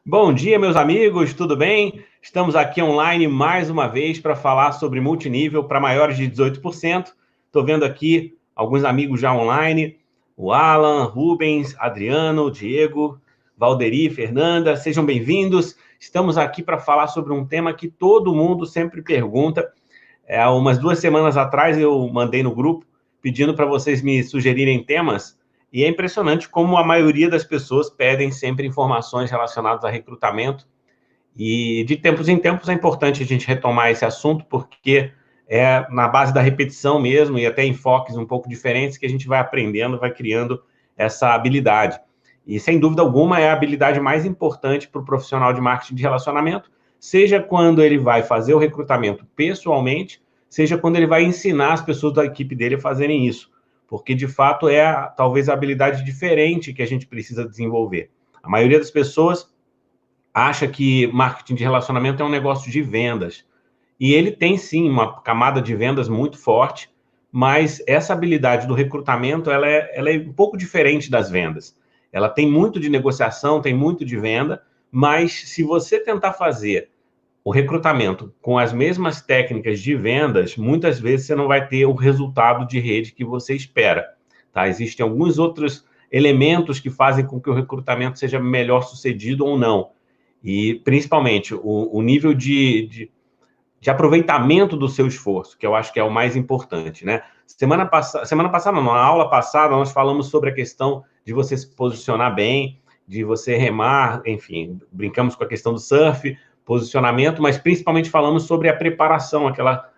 Bom dia, meus amigos, tudo bem? Estamos aqui online mais uma vez para falar sobre multinível para maiores de 18%. Estou vendo aqui alguns amigos já online, o Alan, Rubens, Adriano, Diego, Valderi, Fernanda, sejam bem-vindos. Estamos aqui para falar sobre um tema que todo mundo sempre pergunta. Umas 2 semanas atrás eu mandei no grupo pedindo para vocês me sugerirem temas. E é impressionante como a maioria das pessoas pedem sempre informações relacionadas a recrutamento. E de tempos em tempos é importante a gente retomar esse assunto, porque é na base da repetição mesmo, e até enfoques um pouco diferentes, que a gente vai aprendendo, vai criando essa habilidade. E, sem dúvida alguma, é a habilidade mais importante para o profissional de marketing de relacionamento, seja quando ele vai fazer o recrutamento pessoalmente, seja quando ele vai ensinar as pessoas da equipe dele a fazerem isso, porque, de fato, talvez a habilidade diferente que a gente precisa desenvolver. A maioria das pessoas acha que marketing de relacionamento é um negócio de vendas. E ele tem, sim, uma camada de vendas muito forte, mas essa habilidade do recrutamento, ela é um pouco diferente das vendas. Ela tem muito de negociação, tem muito de venda, mas se você tentar fazer o recrutamento com as mesmas técnicas de vendas, muitas vezes você não vai ter o resultado de rede que você espera. Tá? Existem alguns outros elementos que fazem com que o recrutamento seja melhor sucedido ou não. E, principalmente, o nível de aproveitamento do seu esforço, que eu acho que é o mais importante, né? Semana passada, não, na aula passada, nós falamos sobre a questão de você se posicionar bem, de você remar, enfim, brincamos com a questão do surf, posicionamento, mas principalmente falamos sobre a preparação,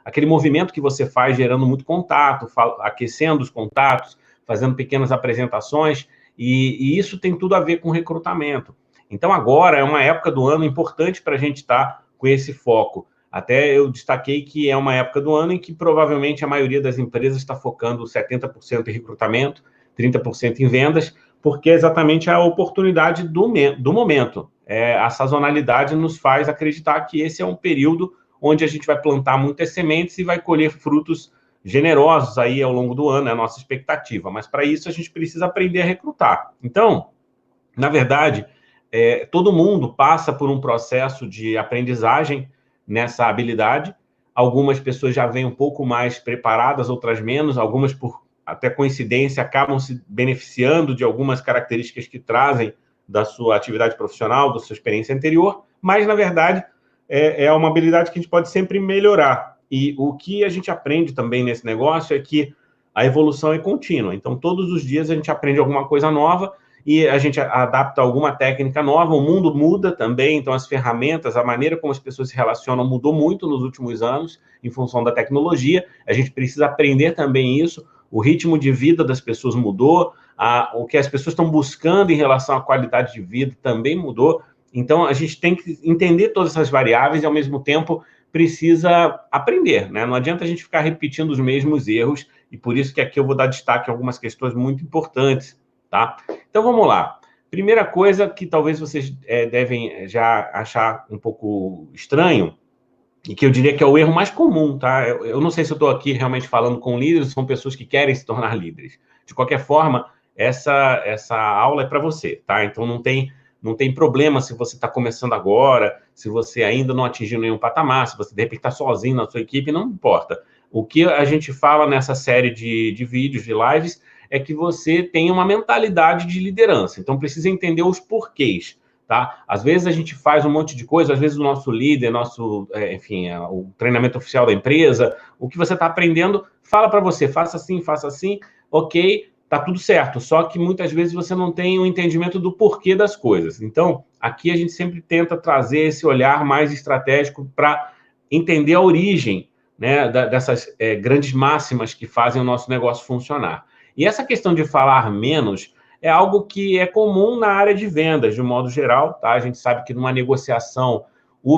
aquele movimento que você faz gerando muito contato, aquecendo os contatos, fazendo pequenas apresentações, e isso tem tudo a ver com recrutamento. Então, agora é uma época do ano importante para a gente estar com esse foco. Até eu destaquei que é uma época do ano em que provavelmente a maioria das empresas está focando 70% em recrutamento, 30% em vendas, porque é exatamente a oportunidade do momento. A sazonalidade nos faz acreditar que esse é um período onde a gente vai plantar muitas sementes e vai colher frutos generosos aí ao longo do ano, é a nossa expectativa. Mas para isso a gente precisa aprender a recrutar. Então, na verdade, todo mundo passa por um processo de aprendizagem nessa habilidade. Algumas pessoas já vêm um pouco mais preparadas, outras menos. Algumas, por até coincidência, acabam se beneficiando de algumas características que trazem da sua atividade profissional, da sua experiência anterior, mas, na verdade, é uma habilidade que a gente pode sempre melhorar. E o que a gente aprende também nesse negócio é que a evolução é contínua. Então, todos os dias a gente aprende alguma coisa nova e a gente adapta alguma técnica nova, o mundo muda também, então as ferramentas, a maneira como as pessoas se relacionam mudou muito nos últimos anos, em função da tecnologia, a gente precisa aprender também isso, o ritmo de vida das pessoas mudou, o que as pessoas estão buscando em relação à qualidade de vida também mudou, então a gente tem que entender todas essas variáveis e, ao mesmo tempo, precisa aprender, né? Não adianta a gente ficar repetindo os mesmos erros, e por isso que aqui eu vou dar destaque a algumas questões muito importantes, tá? Então, vamos lá. Primeira coisa que talvez vocês devem já achar um pouco estranho, e que eu diria que é o erro mais comum, tá? Eu não sei se eu estou aqui realmente falando com líderes, são pessoas que querem se tornar líderes. De qualquer forma, essa aula é para você, tá? Então, não tem problema se você está começando agora, se você ainda não atingiu nenhum patamar, se você, de repente, está sozinho na sua equipe, não importa. O que a gente fala nessa série de vídeos, de lives, é que você tem uma mentalidade de liderança. Então, precisa entender os porquês, tá? Às vezes a gente faz um monte de coisa, às vezes o nosso líder, enfim, o treinamento oficial da empresa, o que você está aprendendo, fala para você, faça assim, ok, tá tudo certo. Só que muitas vezes você não tem o entendimento do porquê das coisas. Então, aqui a gente sempre tenta trazer esse olhar mais estratégico para entender a origem, né, dessas grandes máximas que fazem o nosso negócio funcionar. E essa questão de falar menos é algo que é comum na área de vendas, de um modo geral, tá? A gente sabe que numa negociação, o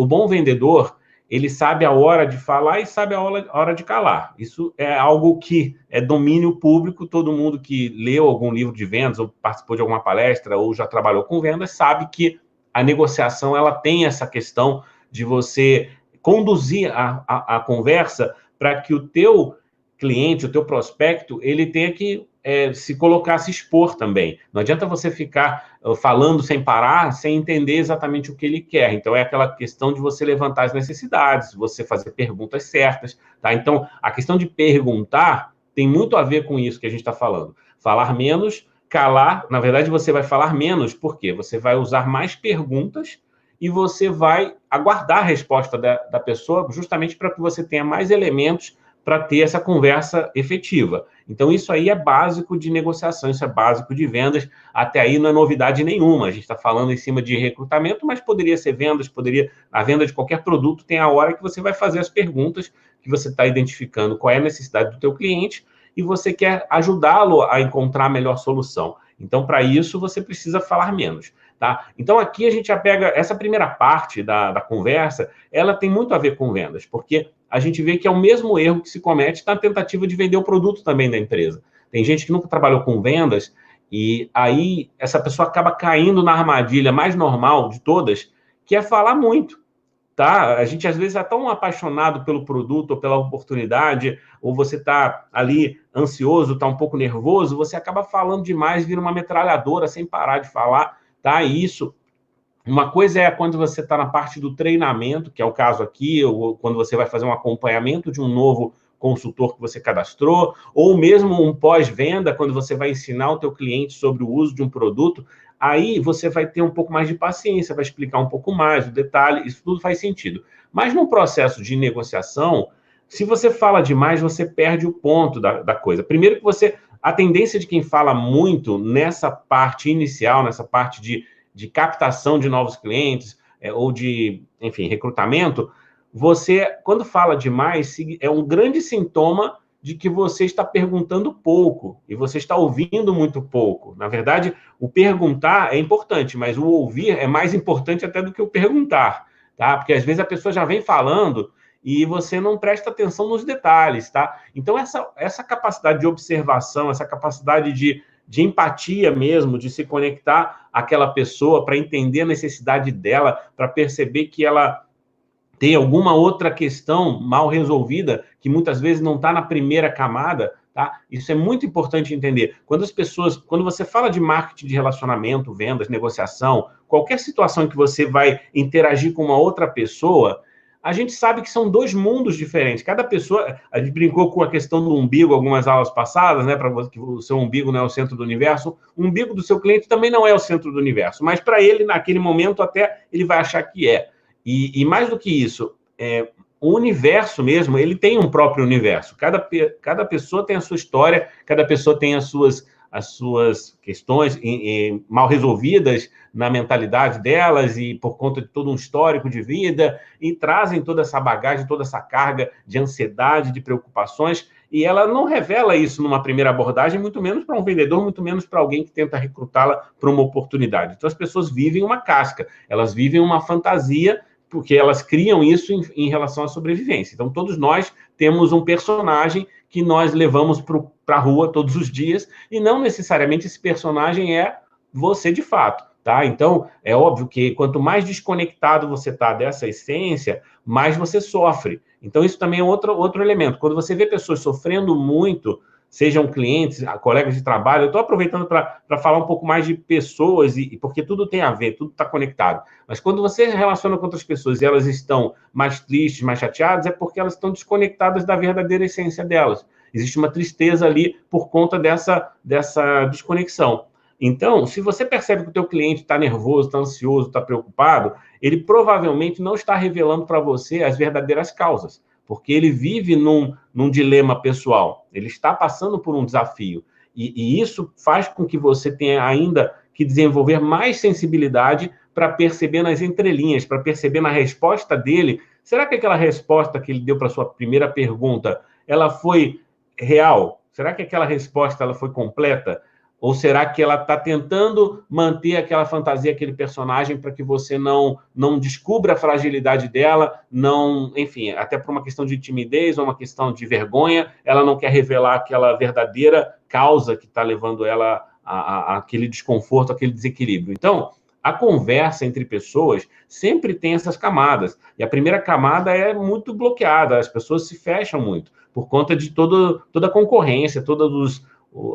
bom vendedor, ele sabe a hora de falar e sabe a hora de calar. Isso é algo que é domínio público, todo mundo que leu algum livro de vendas, ou participou de alguma palestra, ou já trabalhou com vendas, sabe que a negociação, ela tem essa questão de você conduzir a conversa para que o teu cliente, o teu prospecto, ele tenha que se colocar, se expor também. Não adianta você ficar falando sem parar, sem entender exatamente o que ele quer. Então, é aquela questão de você levantar as necessidades, você fazer perguntas certas, tá? Então, a questão de perguntar tem muito a ver com isso que a gente está falando. Falar menos, calar. Na verdade, você vai falar menos, por quê? Você vai usar mais perguntas e você vai aguardar a resposta da pessoa justamente para que você tenha mais elementos para ter essa conversa efetiva. Então, isso aí é básico de negociação, isso é básico de vendas. Até aí não é novidade nenhuma. A gente está falando em cima de recrutamento, mas poderia ser vendas, a venda de qualquer produto tem a hora que você vai fazer as perguntas, que você está identificando qual é a necessidade do teu cliente e você quer ajudá-lo a encontrar a melhor solução. Então, para isso, você precisa falar menos. Tá? Então, aqui a gente já pega essa primeira parte da conversa, ela tem muito a ver com vendas, porque a gente vê que é o mesmo erro que se comete na tentativa de vender o produto também da empresa. Tem gente que nunca trabalhou com vendas e aí essa pessoa acaba caindo na armadilha mais normal de todas, que é falar muito. Tá? A gente, às vezes, é tão apaixonado pelo produto ou pela oportunidade, ou você está ali ansioso, está um pouco nervoso, você acaba falando demais, vira uma metralhadora sem parar de falar. Tá? E isso, uma coisa é quando você está na parte do treinamento, que é o caso aqui, ou quando você vai fazer um acompanhamento de um novo consultor que você cadastrou, ou mesmo um pós-venda, quando você vai ensinar o teu cliente sobre o uso de um produto, aí você vai ter um pouco mais de paciência, vai explicar um pouco mais o detalhe, isso tudo faz sentido. Mas no processo de negociação, se você fala demais, você perde o ponto da coisa. Primeiro que a tendência de quem fala muito nessa parte inicial, nessa parte de captação de novos clientes, ou de, enfim, recrutamento, você, quando fala demais, é um grande sintoma de que você está perguntando pouco e você está ouvindo muito pouco. Na verdade, o perguntar é importante, mas o ouvir é mais importante até do que o perguntar, tá? Porque às vezes a pessoa já vem falando e você não presta atenção nos detalhes, tá? Então, essa capacidade de observação, essa capacidade de empatia mesmo, de se conectar àquela pessoa para entender a necessidade dela, para perceber que ela tem alguma outra questão mal resolvida, que muitas vezes não está na primeira camada, tá? Isso é muito importante entender. Quando você fala de marketing de relacionamento, vendas, negociação, qualquer situação em que você vai interagir com uma outra pessoa, a gente sabe que são dois mundos diferentes. Cada pessoa, a gente brincou com a questão do umbigo algumas aulas passadas, né? Para você que o seu umbigo não é o centro do universo, o umbigo do seu cliente também não é o centro do universo, mas para ele, naquele momento, até ele vai achar que é. E mais do que isso, o universo mesmo, ele tem um próprio universo. Cada pessoa tem a sua história, cada pessoa tem as suas questões mal resolvidas na mentalidade delas e por conta de todo um histórico de vida, e trazem toda essa bagagem, toda essa carga de ansiedade, de preocupações, e ela não revela isso numa primeira abordagem, muito menos para um vendedor, muito menos para alguém que tenta recrutá-la para uma oportunidade. Então, as pessoas vivem uma casca, elas vivem uma fantasia, porque elas criam isso em relação à sobrevivência. Então, todos nós temos um personagem que nós levamos para a rua todos os dias, e não necessariamente esse personagem é você de fato, tá? Então, é óbvio que quanto mais desconectado você está dessa essência, mais você sofre. Então, isso também é outro elemento. Quando você vê pessoas sofrendo muito, sejam clientes, colegas de trabalho, eu estou aproveitando para falar um pouco mais de pessoas, porque tudo tem a ver, tudo está conectado. Mas quando você se relaciona com outras pessoas e elas estão mais tristes, mais chateadas, é porque elas estão desconectadas da verdadeira essência delas. Existe uma tristeza ali por conta dessa desconexão. Então, se você percebe que o teu cliente está nervoso, está ansioso, está preocupado, ele provavelmente não está revelando para você as verdadeiras causas, porque ele vive num dilema pessoal, ele está passando por um desafio, e isso faz com que você tenha ainda que desenvolver mais sensibilidade para perceber nas entrelinhas, para perceber na resposta dele, será que aquela resposta que ele deu para a sua primeira pergunta, ela foi real? Será que aquela resposta ela foi completa? Ou será que ela está tentando manter aquela fantasia, aquele personagem, para que você não descubra a fragilidade dela, enfim, até por uma questão de timidez ou uma questão de vergonha, ela não quer revelar aquela verdadeira causa que está levando ela àquele desconforto, àquele desequilíbrio. Então, a conversa entre pessoas sempre tem essas camadas. E a primeira camada é muito bloqueada, as pessoas se fecham muito, por conta de toda a concorrência, todos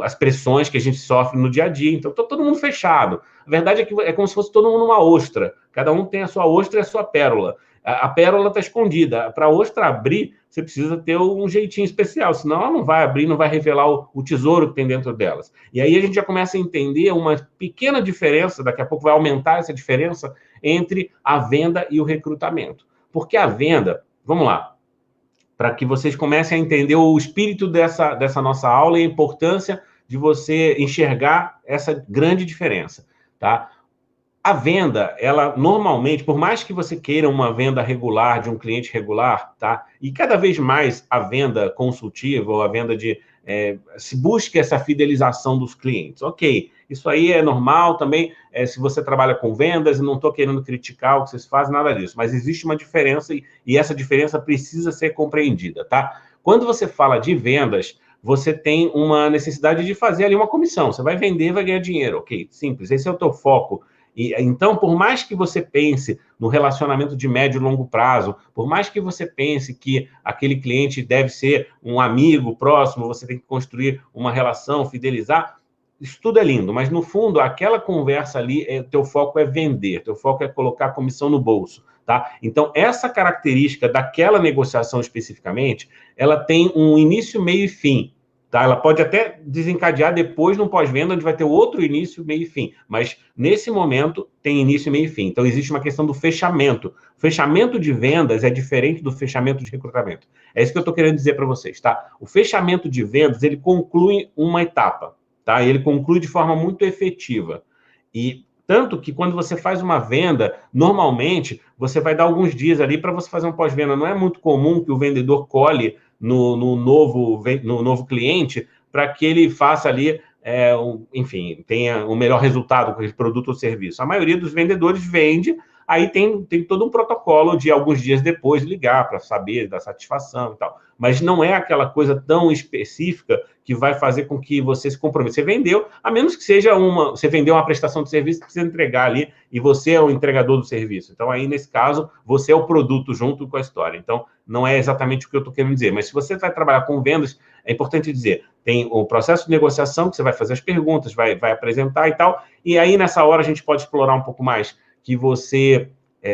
as pressões que a gente sofre no dia a dia. Então, está todo mundo fechado. A verdade é que é como se fosse todo mundo uma ostra. Cada um tem a sua ostra e a sua pérola. A pérola está escondida. Para a ostra abrir, você precisa ter um jeitinho especial, senão ela não vai abrir, não vai revelar o tesouro que tem dentro delas. E aí a gente já começa a entender uma pequena diferença, daqui a pouco vai aumentar essa diferença, entre a venda e o recrutamento. Porque a venda, vamos lá, para que vocês comecem a entender o espírito dessa nossa aula e a importância de você enxergar essa grande diferença, tá? A venda, ela normalmente, por mais que você queira uma venda regular de um cliente regular, tá? E cada vez mais a venda consultiva ou a venda se busca essa fidelização dos clientes. Ok, isso aí é normal também, se você trabalha com vendas, e não estou querendo criticar o que vocês fazem, nada disso, mas existe uma diferença e essa diferença precisa ser compreendida, tá? Quando você fala de vendas, você tem uma necessidade de fazer ali uma comissão. Você vai vender, vai ganhar dinheiro. Ok, simples, esse é o teu foco. E, então, por mais que você pense no relacionamento de médio e longo prazo, por mais que você pense que aquele cliente deve ser um amigo próximo, você tem que construir uma relação, fidelizar, isso tudo é lindo, mas no fundo, aquela conversa ali, teu foco é vender, teu foco é colocar a comissão no bolso, tá? Então, essa característica daquela negociação especificamente, ela tem um início, meio e fim. Tá? Ela pode até desencadear depois no pós-venda, onde vai ter outro início, meio e fim. Mas, nesse momento, tem início, meio e fim. Então, existe uma questão do fechamento. O fechamento de vendas é diferente do fechamento de recrutamento. É isso que eu estou querendo dizer para vocês, tá? O fechamento de vendas, ele conclui uma etapa, tá? Ele conclui de forma muito efetiva. E tanto que quando você faz uma venda, normalmente, você vai dar alguns dias ali para você fazer um pós-venda. Não é muito comum que o vendedor colhe no novo cliente para que ele faça ali, enfim, tenha o melhor resultado com aquele produto ou serviço. A maioria dos vendedores vende, aí tem todo um protocolo de alguns dias depois ligar para saber da satisfação e tal. Mas não é aquela coisa tão específica que vai fazer com que você se comprometa. Você vendeu, a menos que seja você vendeu uma prestação de serviço que precisa entregar ali e você é o entregador do serviço. Então, aí, nesse caso, você é o produto junto com a história. Então, não é exatamente o que eu estou querendo dizer. Mas se você vai trabalhar com vendas, é importante dizer, tem o processo de negociação, que você vai fazer as perguntas, vai apresentar e tal, e aí, nessa hora, a gente pode explorar um pouco mais que você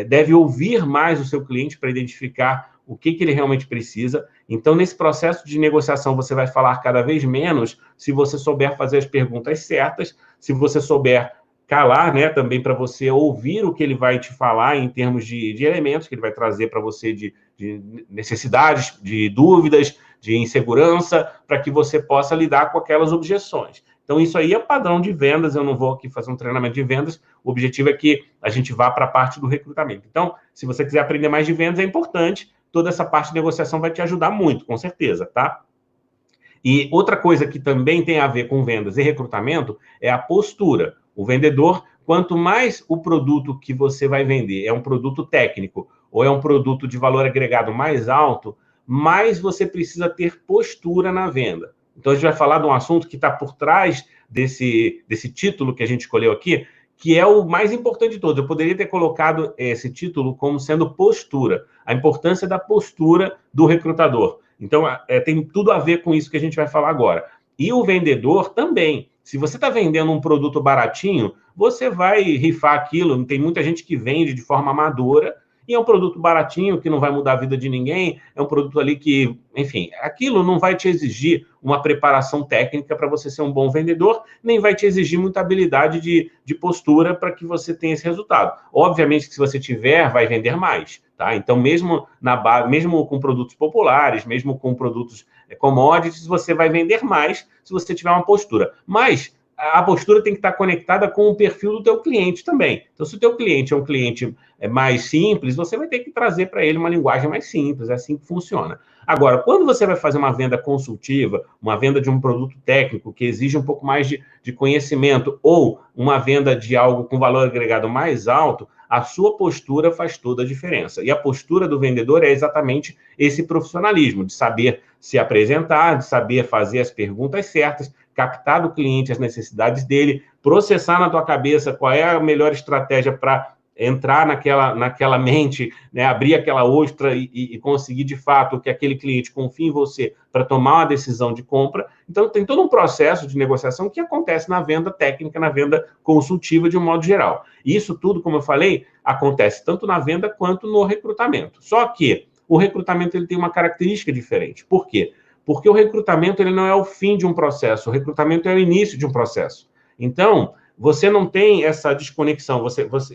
deve ouvir mais o seu cliente para identificar o que ele realmente precisa. Então, nesse processo de negociação, você vai falar cada vez menos se você souber fazer as perguntas certas, se você souber calar, né, também para você ouvir o que ele vai te falar em termos de elementos que ele vai trazer para você de necessidades, de dúvidas, de insegurança, para que você possa lidar com aquelas objeções. Então, isso aí é padrão de vendas, eu não vou aqui fazer um treinamento de vendas, o objetivo é que a gente vá para a parte do recrutamento. Então, se você quiser aprender mais de vendas, é importante, toda essa parte de negociação vai te ajudar muito, com certeza, tá? E outra coisa que também tem a ver com vendas e recrutamento é a postura. O vendedor, quanto mais o produto que você vai vender é um produto técnico ou é um produto de valor agregado mais alto, mais você precisa ter postura na venda. Então, a gente vai falar de um assunto que está por trás desse título que a gente escolheu aqui, que é o mais importante de todos. Eu poderia ter colocado esse título como sendo postura, a importância da postura do recrutador. Então, tem tudo a ver com isso que a gente vai falar agora. E o vendedor também. Se você está vendendo um produto baratinho, você vai rifar aquilo. Tem muita gente que vende de forma amadora, e é um produto baratinho, que não vai mudar a vida de ninguém, é um produto ali que, enfim, aquilo não vai te exigir uma preparação técnica para você ser um bom vendedor, nem vai te exigir muita habilidade de postura para que você tenha esse resultado. Obviamente que se você tiver, vai vender mais, tá? Então, mesmo com produtos populares, mesmo com produtos commodities, você vai vender mais se você tiver uma postura. Mas a postura tem que estar conectada com o perfil do teu cliente também. Então, se o teu cliente é um cliente mais simples, você vai ter que trazer para ele uma linguagem mais simples, é assim que funciona. Agora, quando você vai fazer uma venda consultiva, uma venda de um produto técnico que exige um pouco mais de conhecimento ou uma venda de algo com valor agregado mais alto, a sua postura faz toda a diferença. E a postura do vendedor é exatamente esse profissionalismo, de saber se apresentar, de saber fazer as perguntas certas, captar do cliente as necessidades dele, processar na tua cabeça qual é a melhor estratégia para entrar naquela mente, né, abrir aquela ostra e conseguir, de fato, que aquele cliente confie em você para tomar uma decisão de compra. Então, tem todo um processo de negociação que acontece na venda técnica, na venda consultiva, de um modo geral. E isso tudo, como eu falei, acontece tanto na venda quanto no recrutamento. Só que o recrutamento ele tem uma característica diferente. Por quê? Porque o recrutamento ele não é o fim de um processo, o recrutamento é o início de um processo. Então, você não tem essa desconexão.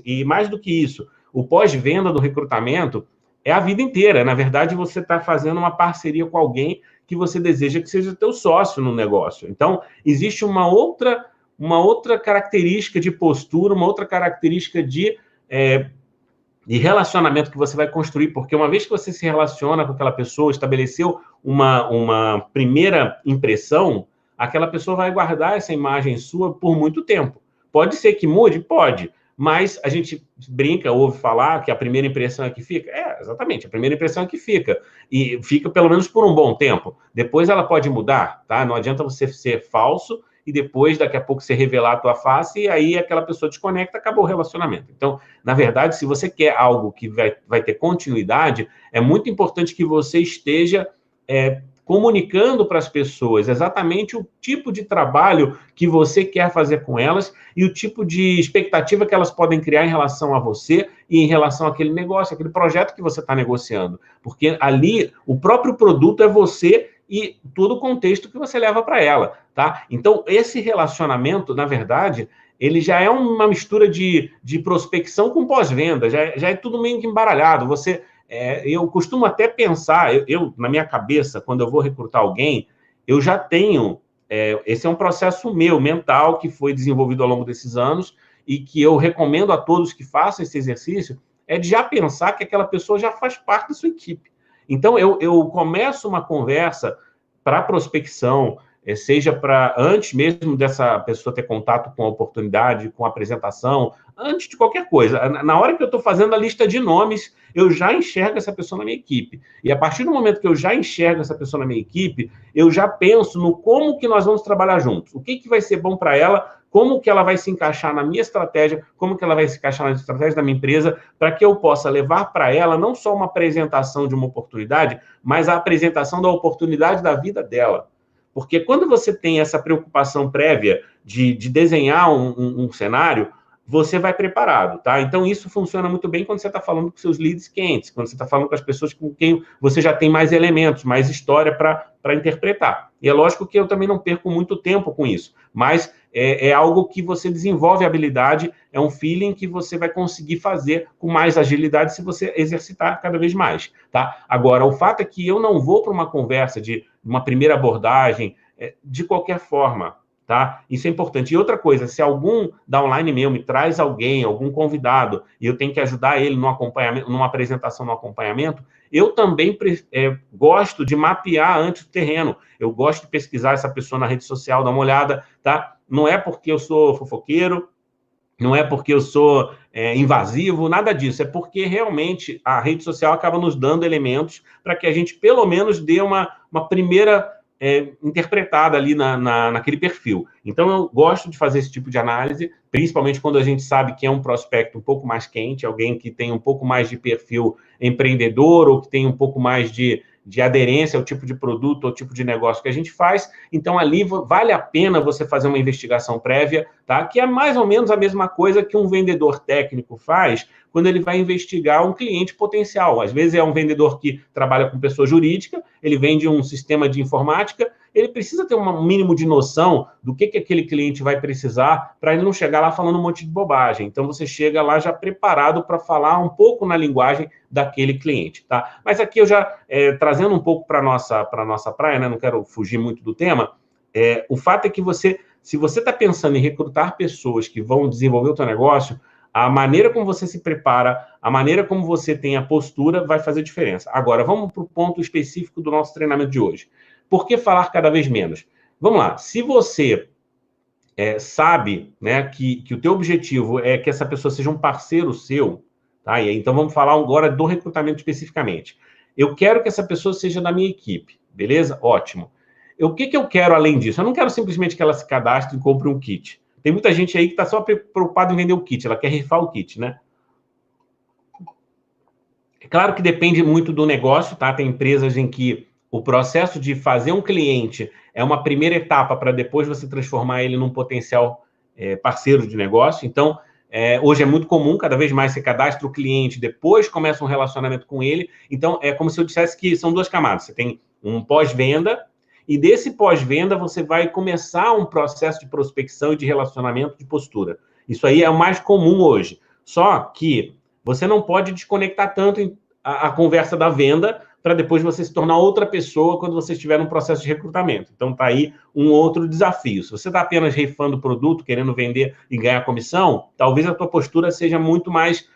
E mais do que isso, o pós-venda do recrutamento é a vida inteira. Na verdade, você está fazendo uma parceria com alguém que você deseja que seja teu sócio no negócio. Então, existe uma outra característica de postura, uma outra característica de relacionamento que você vai construir, porque uma vez que você se relaciona com aquela pessoa, estabeleceu uma primeira impressão, aquela pessoa vai guardar essa imagem sua por muito tempo. Pode ser que mude? Pode. Mas a gente brinca, ouve falar que a primeira impressão é que fica. Exatamente, a primeira impressão é que fica. E fica pelo menos por um bom tempo. Depois ela pode mudar, tá? Não adianta você ser falso e depois, daqui a pouco, você revelar a tua face e aí aquela pessoa desconecta, acabou o relacionamento. Então, na verdade, se você quer algo que vai ter continuidade, é muito importante que você esteja comunicando para as pessoas exatamente o tipo de trabalho que você quer fazer com elas e o tipo de expectativa que elas podem criar em relação a você e em relação àquele negócio, aquele projeto que você está negociando. Porque ali, o próprio produto é você e todo o contexto que você leva para ela, tá? Então, esse relacionamento, na verdade, ele já é uma mistura de prospecção com pós-venda, já é tudo meio que embaralhado. Eu costumo até pensar, na minha cabeça, quando eu vou recrutar alguém, eu já tenho, esse é um processo meu, mental, que foi desenvolvido ao longo desses anos e que eu recomendo a todos que façam esse exercício, é de já pensar que aquela pessoa já faz parte da sua equipe. Então, eu começo uma conversa para prospecção, seja para antes mesmo dessa pessoa ter contato com a oportunidade, com a apresentação, antes de qualquer coisa. Na hora que eu estou fazendo a lista de nomes, eu já enxergo essa pessoa na minha equipe. E a partir do momento que eu já enxergo essa pessoa na minha equipe, eu já penso no como que nós vamos trabalhar juntos. O que vai ser bom para ela, como que ela vai se encaixar na minha estratégia, como que ela vai se encaixar na estratégia da minha empresa, para que eu possa levar para ela não só uma apresentação de uma oportunidade, mas a apresentação da oportunidade da vida dela. Porque quando você tem essa preocupação prévia de desenhar um cenário, você vai preparado, tá? Então, isso funciona muito bem quando você está falando com seus leads quentes, quando você está falando com as pessoas com quem você já tem mais elementos, mais história para interpretar. E é lógico que eu também não perco muito tempo com isso, mas é algo que você desenvolve habilidade, é um feeling que você vai conseguir fazer com mais agilidade se você exercitar cada vez mais, tá? Agora, o fato é que eu não vou para uma conversa de uma primeira abordagem de qualquer forma, tá? Isso é importante. E outra coisa, se algum downline meu me traz alguém, algum convidado, e eu tenho que ajudar ele no acompanhamento, numa apresentação, no acompanhamento, eu também gosto de mapear antes o terreno. Eu gosto de pesquisar essa pessoa na rede social, dar uma olhada, tá? Não é porque eu sou fofoqueiro, não é porque eu sou invasivo, nada disso. É porque realmente a rede social acaba nos dando elementos para que a gente, pelo menos, dê uma primeira interpretada ali naquele perfil. Então, eu gosto de fazer esse tipo de análise, principalmente quando a gente sabe que é um prospecto um pouco mais quente, alguém que tem um pouco mais de perfil empreendedor ou que tem um pouco mais de aderência ao tipo de produto, ao tipo de negócio que a gente faz. Então, ali vale a pena você fazer uma investigação prévia, tá? Que é mais ou menos a mesma coisa que um vendedor técnico faz quando ele vai investigar um cliente potencial. Às vezes é um vendedor que trabalha com pessoa jurídica, ele vende um sistema de informática, ele precisa ter um mínimo de noção do que aquele cliente vai precisar para ele não chegar lá falando um monte de bobagem. Então, você chega lá já preparado para falar um pouco na linguagem daquele cliente, tá? Mas aqui eu já, trazendo um pouco para a nossa praia, né? Não quero fugir muito do tema, o fato é que se você está pensando em recrutar pessoas que vão desenvolver o seu negócio, a maneira como você se prepara, a maneira como você tem a postura vai fazer diferença. Agora, vamos para o ponto específico do nosso treinamento de hoje. Por que falar cada vez menos? Vamos lá, se você sabe, né, que o teu objetivo é que essa pessoa seja um parceiro seu, tá? E aí, então vamos falar agora do recrutamento especificamente. Eu quero que essa pessoa seja da minha equipe, beleza? Ótimo. O que eu quero além disso? Eu não quero simplesmente que ela se cadastre e compre um kit. Tem muita gente aí que está só preocupada em vender o kit, ela quer rifar o kit, né? É claro que depende muito do negócio, tá? Tem empresas em que o processo de fazer um cliente é uma primeira etapa para depois você transformar ele num potencial parceiro de negócio. Então, hoje é muito comum, cada vez mais você cadastra o cliente, depois começa um relacionamento com ele. Então, é como se eu dissesse que são duas camadas. Você tem um pós-venda, e desse pós-venda você vai começar um processo de prospecção e de relacionamento de postura. Isso aí é o mais comum hoje. Só que você não pode desconectar tanto a conversa da venda para depois você se tornar outra pessoa quando você estiver num processo de recrutamento. Então, está aí um outro desafio. Se você está apenas rifando o produto, querendo vender e ganhar comissão, talvez a tua postura seja muito mais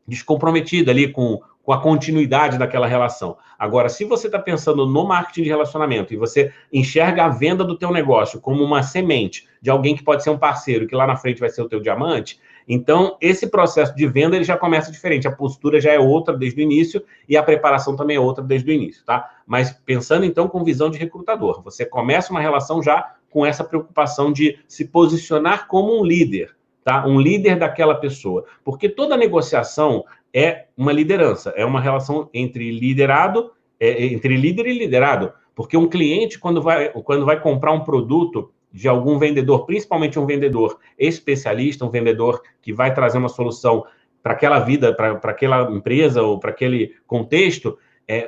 descomprometida ali com a continuidade daquela relação. Agora, se você está pensando no marketing de relacionamento e você enxerga a venda do teu negócio como uma semente de alguém que pode ser um parceiro, que lá na frente vai ser o teu diamante, então esse processo de venda ele já começa diferente. A postura já é outra desde o início e a preparação também é outra desde o início, tá? Mas pensando então com visão de recrutador, você começa uma relação já com essa preocupação de se posicionar como um líder, tá? Um líder daquela pessoa. Porque toda negociação é uma liderança, é uma relação entre liderado, entre líder e liderado. Porque um cliente, quando vai comprar um produto de algum vendedor, principalmente um vendedor especialista, um vendedor que vai trazer uma solução para aquela vida, para aquela empresa ou para aquele contexto,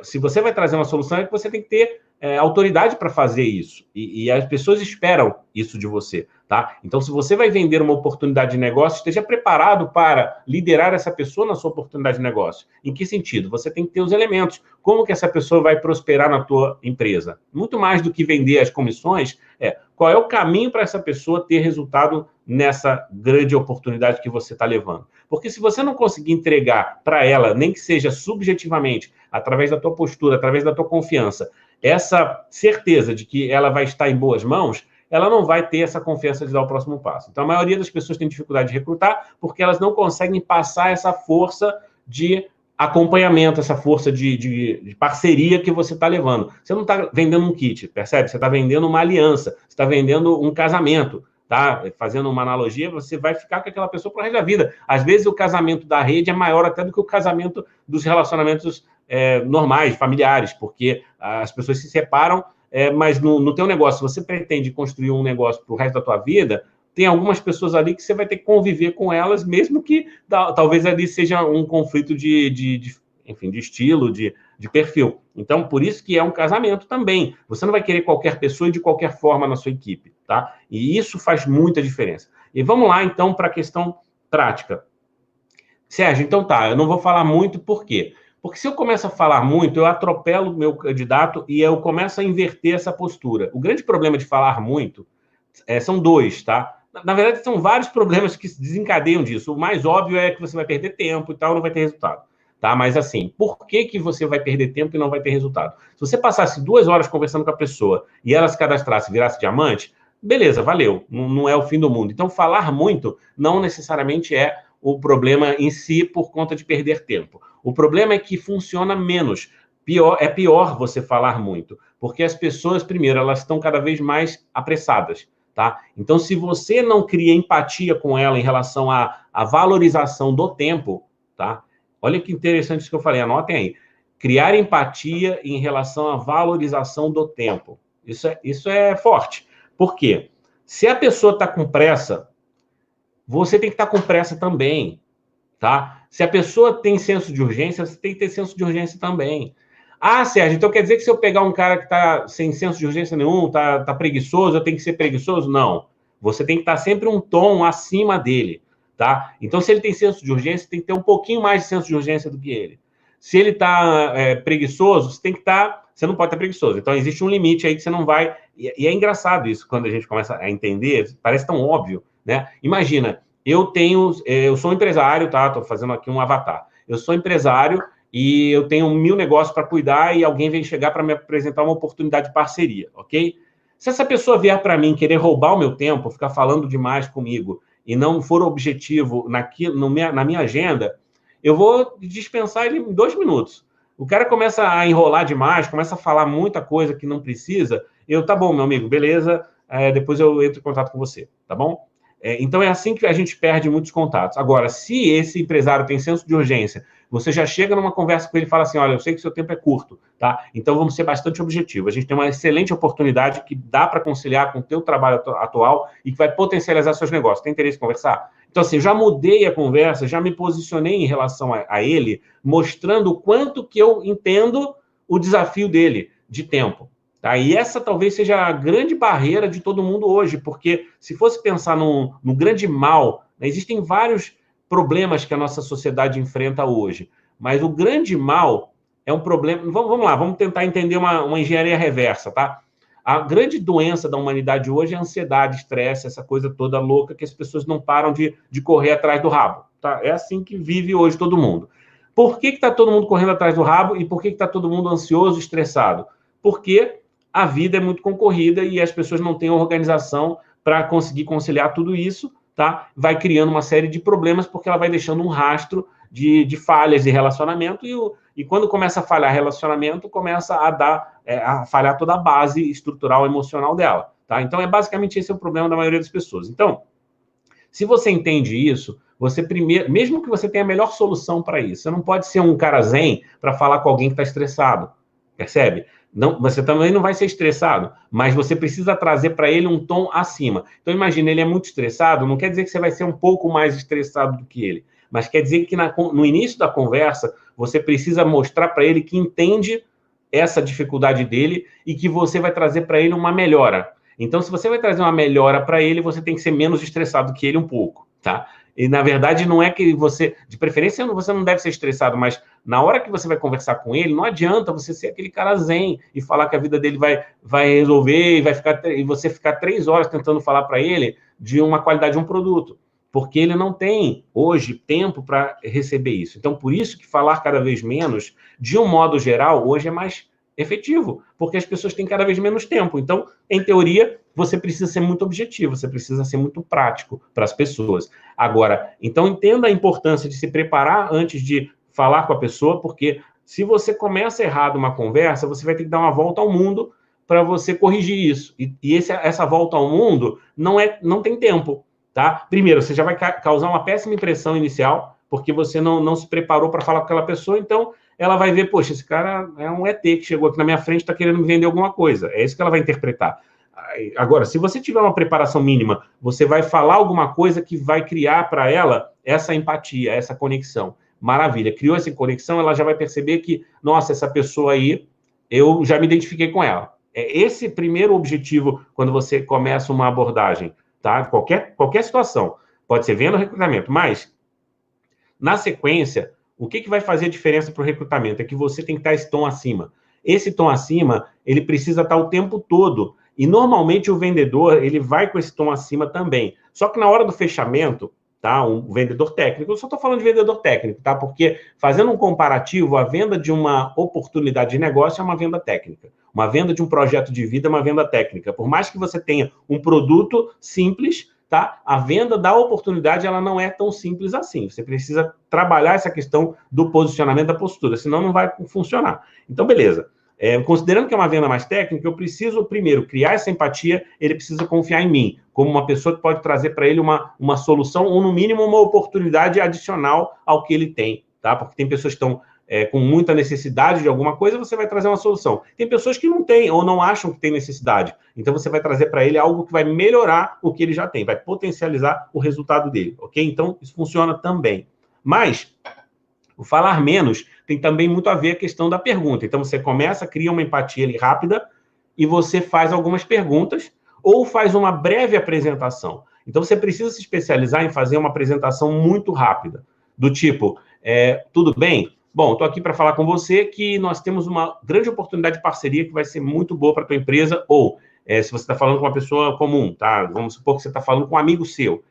se você vai trazer uma solução, é que você tem que ter autoridade para fazer isso. E as pessoas esperam isso de você, tá? Então, se você vai vender uma oportunidade de negócio, esteja preparado para liderar essa pessoa na sua oportunidade de negócio. Em que sentido? Você tem que ter os elementos. Como que essa pessoa vai prosperar na tua empresa? Muito mais do que vender as comissões, qual é o caminho para essa pessoa ter resultado nessa grande oportunidade que você está levando? Porque se você não conseguir entregar para ela, nem que seja subjetivamente, através da tua postura, através da tua confiança, essa certeza de que ela vai estar em boas mãos, ela não vai ter essa confiança de dar o próximo passo. Então, a maioria das pessoas tem dificuldade de recrutar porque elas não conseguem passar essa força de acompanhamento, essa força de parceria que você está levando. Você não está vendendo um kit, percebe? Você está vendendo uma aliança, você está vendendo um casamento, tá? Fazendo uma analogia, você vai ficar com aquela pessoa pro resto da vida. Às vezes, o casamento da rede é maior até do que o casamento dos relacionamentos normais, familiares, porque as pessoas se separam, mas no teu negócio, se você pretende construir um negócio para o resto da tua vida, tem algumas pessoas ali que você vai ter que conviver com elas, mesmo que talvez ali seja um conflito enfim, de estilo, de perfil. Então, por isso que é um casamento também. Você não vai querer qualquer pessoa e de qualquer forma na sua equipe, tá? E isso faz muita diferença. E vamos lá, então, para a questão prática. Sérgio, então tá, eu não vou falar muito, por quê? Porque se eu começo a falar muito, eu atropelo o meu candidato e eu começo a inverter essa postura. O grande problema de falar muito são dois, tá? Na verdade, são vários problemas que se desencadeiam disso. O mais óbvio é que você vai perder tempo e tal, não vai ter resultado. Tá? Mas assim, por que você vai perder tempo e não vai ter resultado? Se você passasse 2 horas conversando com a pessoa e ela se cadastrasse, virasse diamante, beleza, valeu, não é o fim do mundo. Então, falar muito não necessariamente é o problema em si por conta de perder tempo. O problema é que funciona menos. É pior você falar muito, porque as pessoas, primeiro, elas estão cada vez mais apressadas. Tá? Então, se você não cria empatia com ela em relação à valorização do tempo, tá? Olha que interessante isso que eu falei, anotem aí. Criar empatia em relação à valorização do tempo. Isso é forte. Por quê? Se a pessoa está com pressa, você tem que estar com pressa também, tá? Se a pessoa tem senso de urgência, você tem que ter senso de urgência também. Ah, Sérgio, então quer dizer que se eu pegar um cara que está sem senso de urgência nenhum, tá preguiçoso, eu tenho que ser preguiçoso? Não. Você tem que estar sempre um tom acima dele, tá? Então, se ele tem senso de urgência, tem que ter um pouquinho mais de senso de urgência do que ele. Se ele está preguiçoso, você tem que estar... Você não pode estar preguiçoso. Então, existe um limite aí que você não vai... E é engraçado isso, quando a gente começa a entender, parece tão óbvio, né? Imagina, eu sou um empresário, tá? Estou fazendo aqui um avatar. Eu sou empresário e eu tenho 1000 negócios para cuidar e alguém vem chegar para me apresentar uma oportunidade de parceria, ok? Se essa pessoa vier para mim querer roubar o meu tempo, ficar falando demais comigo e não for objetivo na minha agenda, eu vou dispensar ele em 2 minutos. O cara começa a enrolar demais, começa a falar muita coisa que não precisa. Tá bom, meu amigo, beleza, depois eu entro em contato com você, tá bom? Então, é assim que a gente perde muitos contatos. Agora, se esse empresário tem senso de urgência, você já chega numa conversa com ele e fala assim, olha, eu sei que o seu tempo é curto, tá? Então vamos ser bastante objetivos. A gente tem uma excelente oportunidade que dá para conciliar com o teu trabalho atual e que vai potencializar seus negócios. Tem interesse em conversar? Então, assim, eu já mudei a conversa, já me posicionei em relação a ele, mostrando o quanto que eu entendo o desafio dele de tempo. Tá? E essa talvez seja a grande barreira de todo mundo hoje, porque se fosse pensar no grande mal, né, existem vários problemas que a nossa sociedade enfrenta hoje, mas o grande mal é um problema... Vamos lá, vamos tentar entender uma engenharia reversa, tá? A grande doença da humanidade hoje é a ansiedade, estresse, essa coisa toda louca que as pessoas não param de correr atrás do rabo. Tá? É assim que vive hoje todo mundo. Por que está todo mundo correndo atrás do rabo e por que está todo mundo ansioso, estressado? Porque a vida é muito concorrida e as pessoas não têm organização para conseguir conciliar tudo isso, tá? Vai criando uma série de problemas porque ela vai deixando um rastro de falhas de relacionamento e quando começa a falhar relacionamento, começa a falhar toda a base estrutural emocional dela, tá? Então, basicamente esse é o problema da maioria das pessoas. Então, se você entende isso, você primeiro, mesmo que você tenha a melhor solução para isso, você não pode ser um cara zen para falar com alguém que está estressado, percebe? Não, você também não vai ser estressado, mas você precisa trazer para ele um tom acima. Então, imagina, ele é muito estressado, não quer dizer que você vai ser um pouco mais estressado do que ele, mas quer dizer que no início da conversa, você precisa mostrar para ele que entende essa dificuldade dele e que você vai trazer para ele uma melhora. Então, se você vai trazer uma melhora para ele, você tem que ser menos estressado que ele um pouco, tá? E, na verdade, não é que você... De preferência, você não deve ser estressado, mas na hora que você vai conversar com ele, não adianta você ser aquele cara zen e falar que a vida dele vai resolver e você ficar 3 horas tentando falar para ele de uma qualidade de um produto, porque ele não tem, hoje, tempo para receber isso. Então, por isso que falar cada vez menos, de um modo geral, hoje é mais efetivo, porque as pessoas têm cada vez menos tempo. Então, em teoria, você precisa ser muito objetivo, você precisa ser muito prático para as pessoas. Agora, então entenda a importância de se preparar antes de falar com a pessoa, porque se você começa errado uma conversa, você vai ter que dar uma volta ao mundo para você corrigir isso. E essa volta ao mundo não tem tempo, tá? Primeiro, você já vai causar uma péssima impressão inicial, porque você não se preparou para falar com aquela pessoa, então ela vai ver, poxa, esse cara é um ET que chegou aqui na minha frente e está querendo me vender alguma coisa. É isso que ela vai interpretar. Agora, se você tiver uma preparação mínima, você vai falar alguma coisa que vai criar para ela essa empatia, essa conexão. Maravilha. Criou essa conexão, ela já vai perceber que, nossa, essa pessoa aí, eu já me identifiquei com ela. É esse primeiro objetivo quando você começa uma abordagem, tá? Qualquer situação. Pode ser venda ou recrutamento, mas, na sequência, o que vai fazer a diferença para o recrutamento? É que você tem que estar esse tom acima. Esse tom acima, ele precisa estar o tempo todo. E, normalmente, o vendedor, ele vai com esse tom acima também. Só que na hora do fechamento, tá? Um vendedor técnico, eu só estou falando de vendedor técnico, tá? Porque, fazendo um comparativo, a venda de uma oportunidade de negócio é uma venda técnica. Uma venda de um projeto de vida é uma venda técnica. Por mais que você tenha um produto simples, tá? A venda da oportunidade ela não é tão simples assim. Você precisa trabalhar essa questão do posicionamento da postura, senão não vai funcionar. Então, beleza. Considerando que é uma venda mais técnica, eu preciso, primeiro, criar essa empatia, ele precisa confiar em mim, como uma pessoa que pode trazer para ele uma solução, ou, no mínimo, uma oportunidade adicional ao que ele tem, tá? Porque tem pessoas que estão com muita necessidade de alguma coisa, você vai trazer uma solução. Tem pessoas que não têm, ou não acham que tem necessidade. Então, você vai trazer para ele algo que vai melhorar o que ele já tem, vai potencializar o resultado dele, ok? Então, isso funciona também. Mas, o falar menos tem também muito a ver a questão da pergunta. Então, você começa, cria uma empatia ali rápida e você faz algumas perguntas ou faz uma breve apresentação. Então, você precisa se especializar em fazer uma apresentação muito rápida, do tipo, tudo bem? Bom, estou aqui para falar com você que nós temos uma grande oportunidade de parceria que vai ser muito boa para a tua empresa, ou se você está falando com uma pessoa comum, tá? Vamos supor que você está falando com um amigo seu.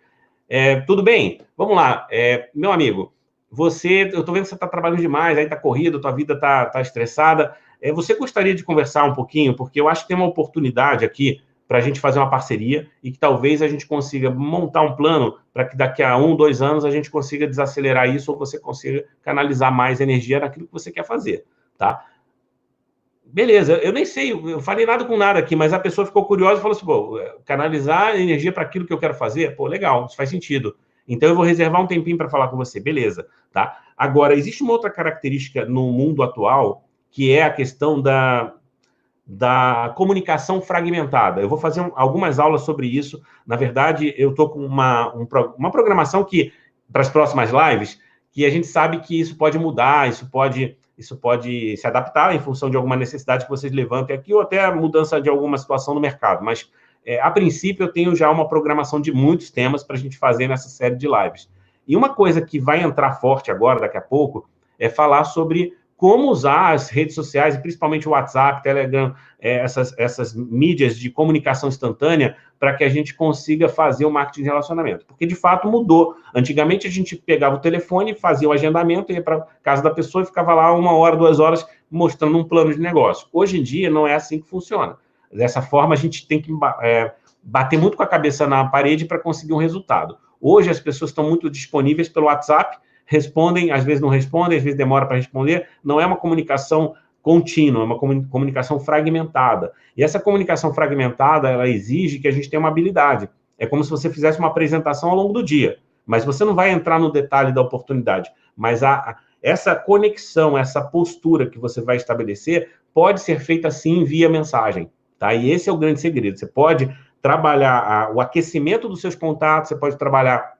Tudo bem? Vamos lá. Meu amigo, eu estou vendo que você está trabalhando demais, aí está corrido, tua vida está estressada. Você gostaria de conversar um pouquinho? Porque eu acho que tem uma oportunidade aqui para a gente fazer uma parceria e que talvez a gente consiga montar um plano para que daqui a 1, 2 anos a gente consiga desacelerar isso ou você consiga canalizar mais energia naquilo que você quer fazer, tá? Beleza, eu nem sei, eu falei nada com nada aqui, mas a pessoa ficou curiosa e falou assim, pô, canalizar energia para aquilo que eu quero fazer, pô, legal, isso faz sentido. Então, eu vou reservar um tempinho para falar com você, beleza, tá? Agora, existe uma outra característica no mundo atual, que é a questão da comunicação fragmentada. Eu vou fazer algumas aulas sobre isso. Na verdade, eu estou com uma programação que, para as próximas lives, que a gente sabe que isso pode mudar, isso pode se adaptar em função de alguma necessidade que vocês levantem aqui, ou até a mudança de alguma situação no mercado. Mas, a princípio, eu tenho já uma programação de muitos temas para a gente fazer nessa série de lives. E uma coisa que vai entrar forte agora, daqui a pouco, é falar sobre como usar as redes sociais, e principalmente o WhatsApp, Telegram, essas mídias de comunicação instantânea, para que a gente consiga fazer o marketing de relacionamento. Porque, de fato, mudou. Antigamente, a gente pegava o telefone, fazia o agendamento, ia para a casa da pessoa e ficava lá 1 hora, 2 horas, mostrando um plano de negócio. Hoje em dia, não é assim que funciona. Dessa forma, a gente tem que bater muito com a cabeça na parede para conseguir um resultado. Hoje, as pessoas estão muito disponíveis pelo WhatsApp, respondem, às vezes não respondem, às vezes demora para responder. Não é uma comunicação contínua, é uma comunicação fragmentada. E essa comunicação fragmentada, ela exige que a gente tenha uma habilidade. É como se você fizesse uma apresentação ao longo do dia, mas você não vai entrar no detalhe da oportunidade. Mas essa conexão, essa postura que você vai estabelecer, pode ser feita, sim, via mensagem. Tá? E esse é o grande segredo. Você pode trabalhar o aquecimento dos seus contatos, você pode trabalhar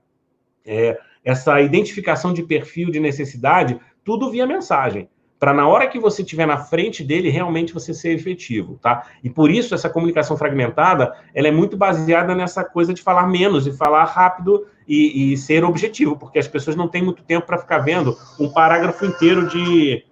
essa identificação de perfil, de necessidade, tudo via mensagem, para na hora que você estiver na frente dele, realmente você ser efetivo, tá? E por isso, essa comunicação fragmentada, ela é muito baseada nessa coisa de falar menos, e falar rápido e ser objetivo, porque as pessoas não têm muito tempo para ficar vendo um parágrafo inteiro de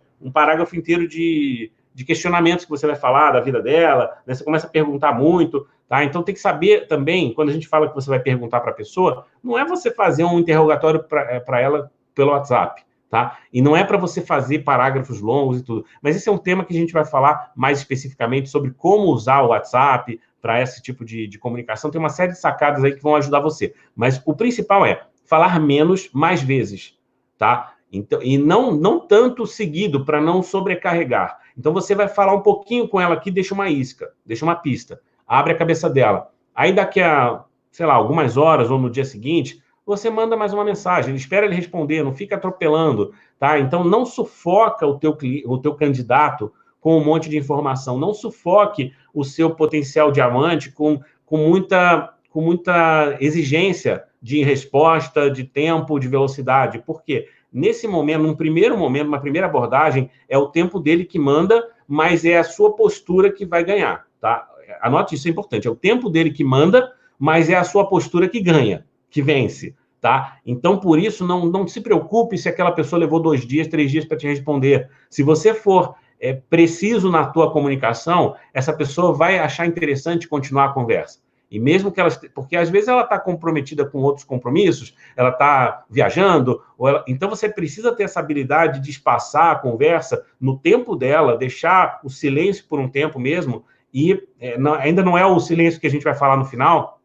questionamentos que você vai falar da vida dela, né? Você começa a perguntar muito, tá? Então, tem que saber também, quando a gente fala que você vai perguntar para a pessoa, não é você fazer um interrogatório para ela pelo WhatsApp, tá? E não é para você fazer parágrafos longos e tudo. Mas esse é um tema que a gente vai falar mais especificamente sobre como usar o WhatsApp para esse tipo de comunicação. Tem uma série de sacadas aí que vão ajudar você. Mas o principal é falar menos, mais vezes, tá? Então, e não tanto seguido, para não sobrecarregar. Então, você vai falar um pouquinho com ela aqui, deixa uma isca, deixa uma pista, abre a cabeça dela. Aí, daqui a, sei lá, algumas horas ou no dia seguinte, você manda mais uma mensagem, espera ele responder, não fica atropelando, tá? Então, não sufoca o teu candidato com um monte de informação, não sufoque o seu potencial diamante com muita exigência de resposta, de tempo, de velocidade. Por quê? Nesse momento, num primeiro momento, uma primeira abordagem, é o tempo dele que manda, mas é a sua postura que vai ganhar, tá? Anote isso, é importante. É o tempo dele que manda, mas é a sua postura que ganha, que vence, tá? Então, por isso, não se preocupe se aquela pessoa levou 2 dias, 3 dias para te responder. Se você for preciso na tua comunicação, essa pessoa vai achar interessante continuar a conversa. E mesmo que ela... Porque, às vezes, ela está comprometida com outros compromissos, ela está viajando, então você precisa ter essa habilidade de espaçar a conversa no tempo dela, deixar o silêncio por um tempo mesmo, e ainda não é o silêncio que a gente vai falar no final,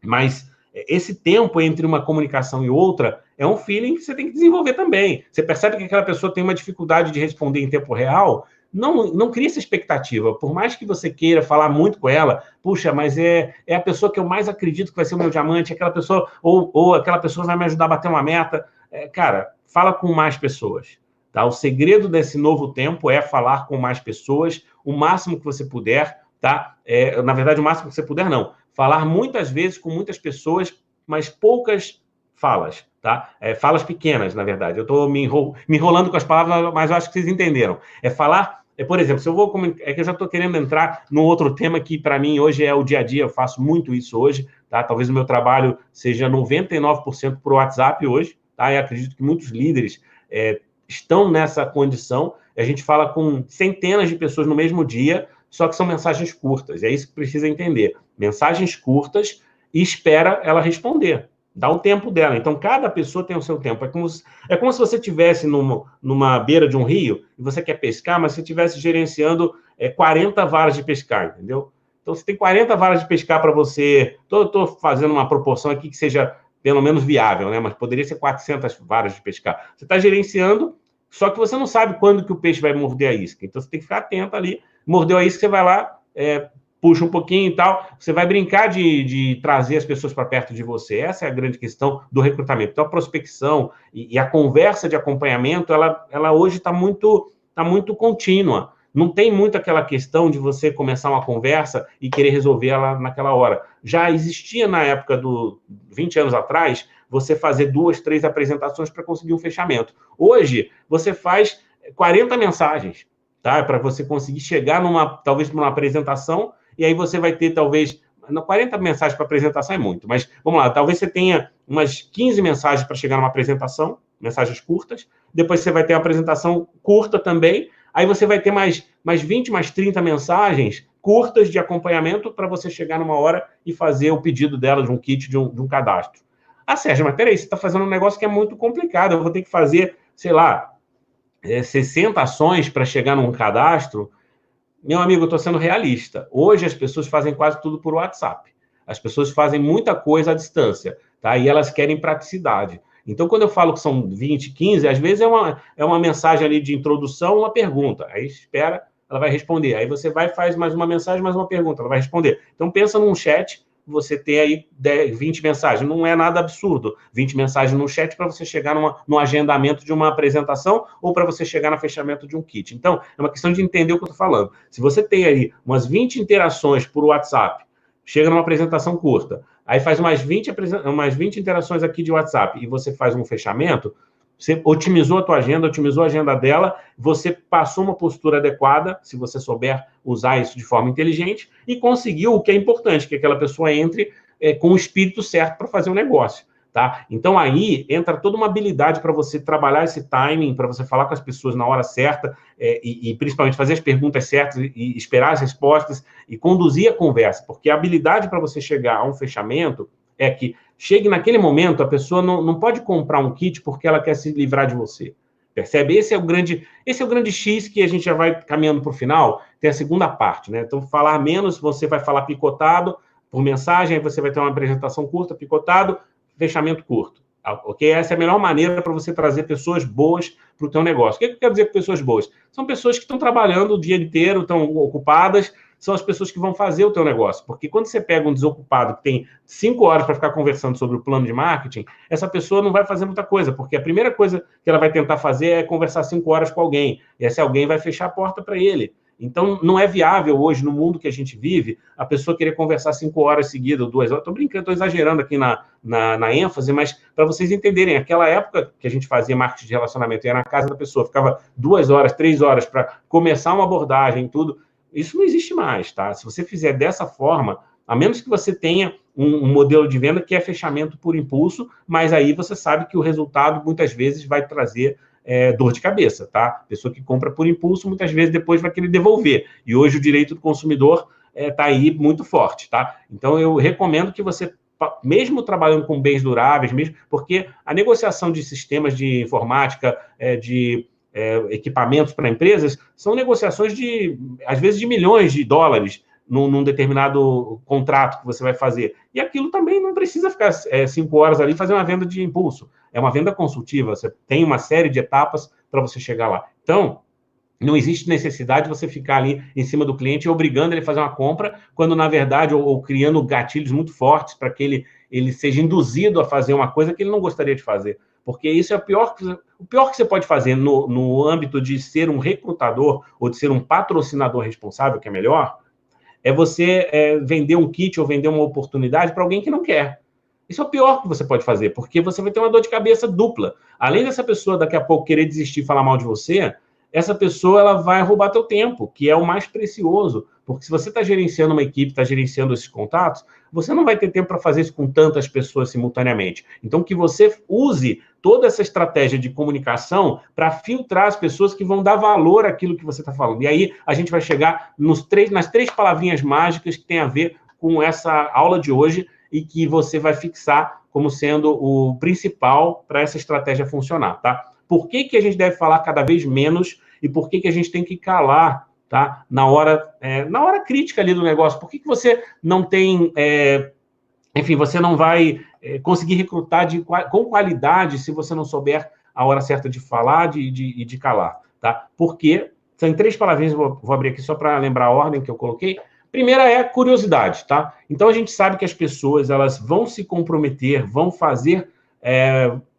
mas esse tempo entre uma comunicação e outra é um feeling que você tem que desenvolver também. Você percebe que aquela pessoa tem uma dificuldade de responder em tempo real, não cria essa expectativa. Por mais que você queira falar muito com ela, puxa, mas é a pessoa que eu mais acredito que vai ser o meu diamante, aquela pessoa, ou aquela pessoa vai me ajudar a bater uma meta. Cara, fala com mais pessoas. Tá? O segredo desse novo tempo é falar com mais pessoas, o máximo que você puder, tá? Na verdade, o máximo que você puder, não. Falar muitas vezes com muitas pessoas, mas poucas falas, tá? Falas pequenas, na verdade. Eu estou me enrolando com as palavras, mas eu acho que vocês entenderam. Falar, por exemplo, se eu vou comunicar, que eu já estou querendo entrar num outro tema que, para mim, hoje é o dia a dia, eu faço muito isso hoje, tá? Talvez o meu trabalho seja 99% por WhatsApp hoje, tá? E acredito que muitos líderes estão nessa condição. A gente fala com centenas de pessoas no mesmo dia, só que são mensagens curtas. É isso que precisa entender. Mensagens curtas e espera ela responder. Dá o tempo dela. Então, cada pessoa tem o seu tempo. É como se você estivesse numa beira de um rio e você quer pescar, mas você estivesse gerenciando 40 varas de pescar, entendeu? Então, você tem 40 varas de pescar para você... Estou fazendo uma proporção aqui que seja pelo menos viável, né? Mas poderia ser 400 varas de pescar. Você está gerenciando, só que você não sabe quando que o peixe vai morder a isca. Então, você tem que ficar atento ali. Mordeu a isca, você vai lá, puxa um pouquinho e tal, você vai brincar de trazer as pessoas para perto de você. Essa é a grande questão do recrutamento. Então, a prospecção e a conversa de acompanhamento, ela hoje está muito contínua. Não tem muito aquela questão de você começar uma conversa e querer resolver ela naquela hora. Já existia na época 20 anos atrás, você fazer 2, 3 apresentações para conseguir um fechamento. Hoje, você faz 40 mensagens, tá? Para você conseguir chegar talvez numa apresentação, e aí você vai ter, talvez, 40 mensagens para apresentação é muito, mas vamos lá, talvez você tenha umas 15 mensagens para chegar numa apresentação, mensagens curtas, depois você vai ter uma apresentação curta também, aí você vai ter mais 20, mais 30 mensagens curtas de acompanhamento para você chegar numa hora e fazer o pedido dela de um kit, de um cadastro. Ah, Sérgio, mas peraí, você está fazendo um negócio que é muito complicado, eu vou ter que fazer, sei lá, 60 ações para chegar num cadastro. Meu amigo, eu estou sendo realista. Hoje as pessoas fazem quase tudo por WhatsApp. As pessoas fazem muita coisa à distância, tá? E elas querem praticidade. Então, quando eu falo que são 20, 15, às vezes é uma mensagem ali de introdução, uma pergunta. Aí espera, ela vai responder. Aí você vai e faz mais uma mensagem, mais uma pergunta, ela vai responder. Então, pensa num chat, você ter aí 20 mensagens. Não é nada absurdo. 20 mensagens no chat para você chegar no agendamento de uma apresentação ou para você chegar no fechamento de um kit. Então, é uma questão de entender o que eu estou falando. Se você tem aí umas 20 interações por WhatsApp, chega numa apresentação curta, aí faz umas 20 interações aqui de WhatsApp e você faz um fechamento, você otimizou a tua agenda, otimizou a agenda dela, você passou uma postura adequada, se você souber usar isso de forma inteligente, e conseguiu o que é importante, que aquela pessoa entre com o espírito certo para fazer o negócio, tá? Então, aí entra toda uma habilidade para você trabalhar esse timing, para você falar com as pessoas na hora certa, e principalmente fazer as perguntas certas e esperar as respostas e conduzir a conversa, porque a habilidade para você chegar a um fechamento é que chegue naquele momento, a pessoa não pode comprar um kit porque ela quer se livrar de você. Percebe? Esse é o grande X que a gente já vai caminhando para o final, tem a segunda parte, né? Então, falar menos, você vai falar picotado por mensagem, aí você vai ter uma apresentação curta, picotado, fechamento curto. Ok? Essa é a melhor maneira para você trazer pessoas boas para o teu negócio. O que eu quero dizer com pessoas boas? São pessoas que estão trabalhando o dia inteiro, estão ocupadas, são as pessoas que vão fazer o teu negócio. Porque quando você pega um desocupado que tem 5 horas para ficar conversando sobre o plano de marketing, essa pessoa não vai fazer muita coisa, porque a primeira coisa que ela vai tentar fazer é conversar 5 horas com alguém. E esse alguém vai fechar a porta para ele. Então, não é viável hoje, no mundo que a gente vive, a pessoa querer conversar 5 horas seguidas, 2 horas. Estou brincando, estou exagerando aqui na ênfase, mas para vocês entenderem, aquela época que a gente fazia marketing de relacionamento, ia na casa da pessoa, ficava 2 horas, 3 horas para começar uma abordagem, tudo. Isso não existe mais, tá? Se você fizer dessa forma, a menos que você tenha um modelo de venda que é fechamento por impulso, mas aí você sabe que o resultado, muitas vezes, vai trazer dor de cabeça, tá? Pessoa que compra por impulso, muitas vezes, depois vai querer devolver. E hoje o direito do consumidor está aí muito forte, tá? Então, eu recomendo que você, mesmo trabalhando com bens duráveis, mesmo porque a negociação de sistemas de informática, equipamentos para empresas, são negociações às vezes, de milhões de dólares num determinado contrato que você vai fazer. E aquilo também não precisa ficar 5 horas ali e fazer uma venda de impulso. É uma venda consultiva, você tem uma série de etapas para você chegar lá. Então, não existe necessidade de você ficar ali em cima do cliente obrigando ele a fazer uma compra, quando, na verdade, ou criando gatilhos muito fortes para que ele seja induzido a fazer uma coisa que ele não gostaria de fazer. Porque isso é o pior que você pode fazer no âmbito de ser um recrutador ou de ser um patrocinador responsável, que é melhor, é você vender um kit ou vender uma oportunidade para alguém que não quer. Isso é o pior que você pode fazer, porque você vai ter uma dor de cabeça dupla. Além dessa pessoa daqui a pouco querer desistir e falar mal de você, essa pessoa ela vai roubar teu tempo, que é o mais precioso. Porque se você está gerenciando uma equipe, está gerenciando esses contatos, você não vai ter tempo para fazer isso com tantas pessoas simultaneamente. Então, que você use toda essa estratégia de comunicação para filtrar as pessoas que vão dar valor àquilo que você está falando. E aí, a gente vai chegar nas 3 palavrinhas mágicas que tem a ver com essa aula de hoje e que você vai fixar como sendo o principal para essa estratégia funcionar, tá? Por que a gente deve falar cada vez menos e por que a gente tem que calar, tá? Na hora crítica ali do negócio. Por que você não tem... enfim, você não vai conseguir recrutar com qualidade se você não souber a hora certa de falar e de calar, tá? Porque são 3 palavrinhas, vou abrir aqui só para lembrar a ordem que eu coloquei. Primeira é curiosidade, tá? Então, a gente sabe que as pessoas, elas vão se comprometer, vão fazer,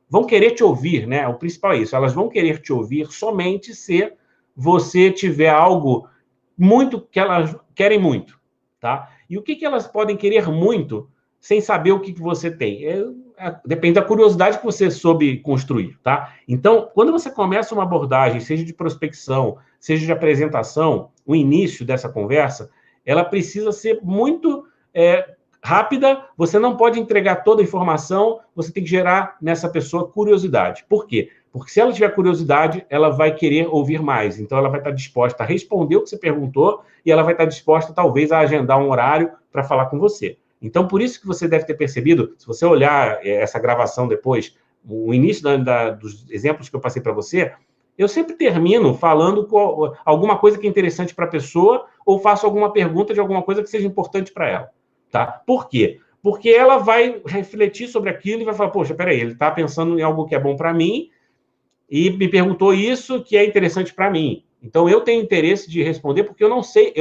vão querer te ouvir, né? O principal é isso, elas vão querer te ouvir somente se você tiver algo muito que elas querem muito, tá? E o que elas podem querer muito sem saber o que você tem? Depende da curiosidade que você soube construir, tá? Então, quando você começa uma abordagem, seja de prospecção, seja de apresentação, o início dessa conversa, ela precisa ser muito rápida, você não pode entregar toda a informação, você tem que gerar nessa pessoa curiosidade. Por quê? Porque se ela tiver curiosidade, ela vai querer ouvir mais. Então, ela vai estar disposta a responder o que você perguntou e ela vai estar disposta, talvez, a agendar um horário para falar com você. Então, por isso que você deve ter percebido, se você olhar essa gravação depois, o início dos exemplos que eu passei para você, eu sempre termino falando com alguma coisa que é interessante para a pessoa ou faço alguma pergunta de alguma coisa que seja importante para ela. Tá? Por quê? Porque ela vai refletir sobre aquilo e vai falar, poxa, peraí, ele está pensando em algo que é bom para mim e me perguntou isso que é interessante para mim. Então, eu tenho interesse de responder porque eu não sei.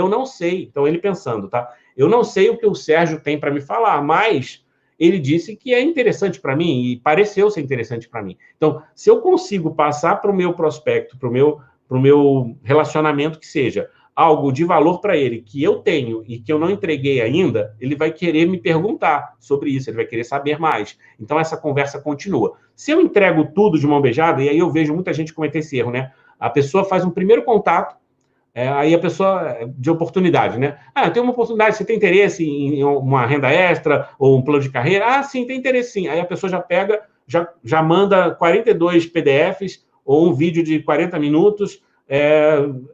Então, ele pensando, tá? Eu não sei o que o Sérgio tem para me falar, mas ele disse que é interessante para mim e pareceu ser interessante para mim. Então, se eu consigo passar para o meu prospecto, para o meu relacionamento que seja algo de valor para ele, que eu tenho e que eu não entreguei ainda, ele vai querer me perguntar sobre isso, ele vai querer saber mais. Então, essa conversa continua. Se eu entrego tudo de mão beijada, e aí eu vejo muita gente cometer esse erro, né? A pessoa faz um primeiro contato, aí a pessoa, de oportunidade, né? Eu tenho uma oportunidade, você tem interesse em uma renda extra ou um plano de carreira? Sim, tem interesse sim. Aí a pessoa já pega, já manda 42 PDFs ou um vídeo de 40 minutos,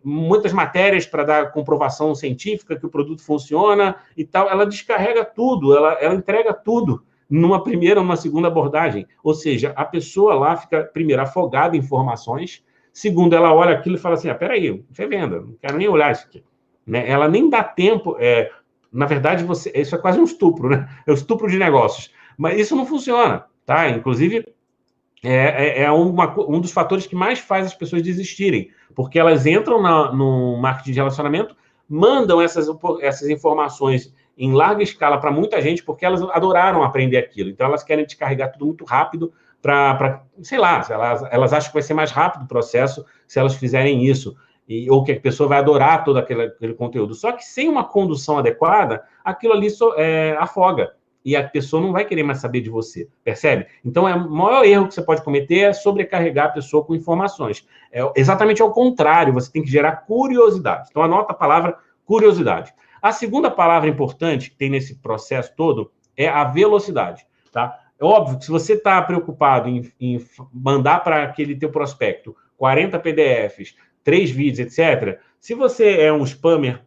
muitas matérias para dar comprovação científica que o produto funciona e tal. Ela descarrega tudo, ela entrega tudo numa primeira ou numa segunda abordagem. Ou seja, a pessoa lá fica, primeiro, afogada em informações. Segundo, ela olha aquilo e fala assim, peraí, isso é venda, não quero nem olhar isso aqui. Né? Ela nem dá tempo, na verdade, isso é quase um estupro, né? É um estupro de negócios. Mas isso não funciona, tá? Inclusive, um dos fatores que mais faz as pessoas desistirem, porque elas entram no marketing de relacionamento, mandam essas informações em larga escala para muita gente, porque elas adoraram aprender aquilo. Então, elas querem descarregar tudo muito rápido sei lá, elas acham que vai ser mais rápido o processo se elas fizerem isso, ou que a pessoa vai adorar todo aquele conteúdo. Só que sem uma condução adequada, aquilo ali afoga. E a pessoa não vai querer mais saber de você, percebe? Então, o maior erro que você pode cometer é sobrecarregar a pessoa com informações. Exatamente ao contrário, você tem que gerar curiosidade. Então, anota a palavra curiosidade. A segunda palavra importante que tem nesse processo todo é a velocidade, tá? É óbvio que se você está preocupado em mandar para aquele teu prospecto 40 PDFs, 3 vídeos, etc., se você é um spammer,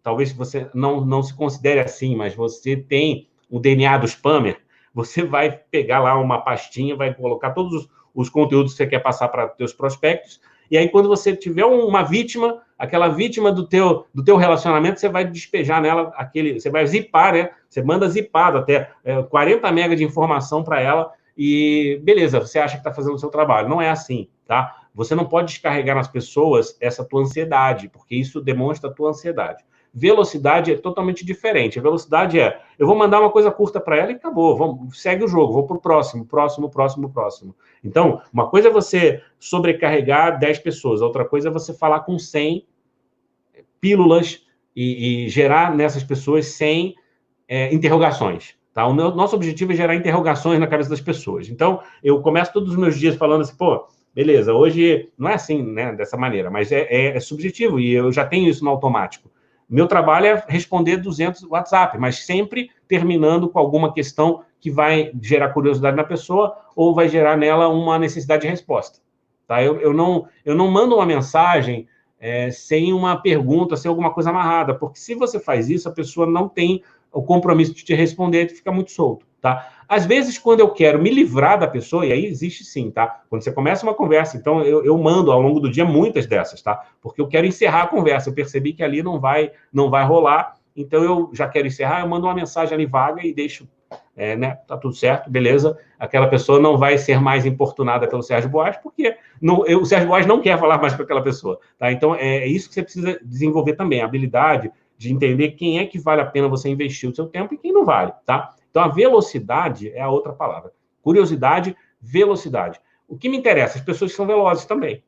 talvez você não se considere assim, mas você tem o DNA do spammer, você vai pegar lá uma pastinha, vai colocar todos os conteúdos que você quer passar para teus prospectos, e aí quando você tiver uma vítima, aquela vítima do teu relacionamento, você vai despejar nela você vai zipar, né? Você manda zipado até 40 MB de informação para ela e beleza, você acha que está fazendo o seu trabalho. Não é assim, tá? Você não pode descarregar nas pessoas essa tua ansiedade, porque isso demonstra a tua ansiedade. Velocidade é totalmente diferente. A velocidade eu vou mandar uma coisa curta para ela e acabou. Segue o jogo, vou para o próximo. Então, uma coisa é você sobrecarregar 10 pessoas, a outra coisa é você falar com 100 pílulas e gerar nessas pessoas 100 interrogações. Tá? O nosso objetivo é gerar interrogações na cabeça das pessoas. Então, eu começo todos os meus dias falando assim, beleza, hoje não é assim, né, dessa maneira, mas é subjetivo e eu já tenho isso no automático. Meu trabalho é responder 200 WhatsApp, mas sempre terminando com alguma questão que vai gerar curiosidade na pessoa ou vai gerar nela uma necessidade de resposta. Tá? Eu não mando uma mensagem sem uma pergunta, sem alguma coisa amarrada, porque se você faz isso, a pessoa não tem o compromisso de te responder e fica muito solto. Tá? Às vezes, quando eu quero me livrar da pessoa, e aí existe sim, tá? Quando você começa uma conversa, então eu mando ao longo do dia muitas dessas, tá? Porque eu quero encerrar a conversa, eu percebi que ali não vai rolar, então eu já quero encerrar, eu mando uma mensagem ali vaga e deixo, né? Tá tudo certo, beleza? Aquela pessoa não vai ser mais importunada pelo Sérgio Boas, porque o Sérgio Boas não quer falar mais com aquela pessoa, tá? Então, é isso que você precisa desenvolver também, a habilidade de entender quem é que vale a pena você investir o seu tempo e quem não vale, tá? Então, a velocidade é a outra palavra. Curiosidade, velocidade. O que me interessa? As pessoas que são velozes também.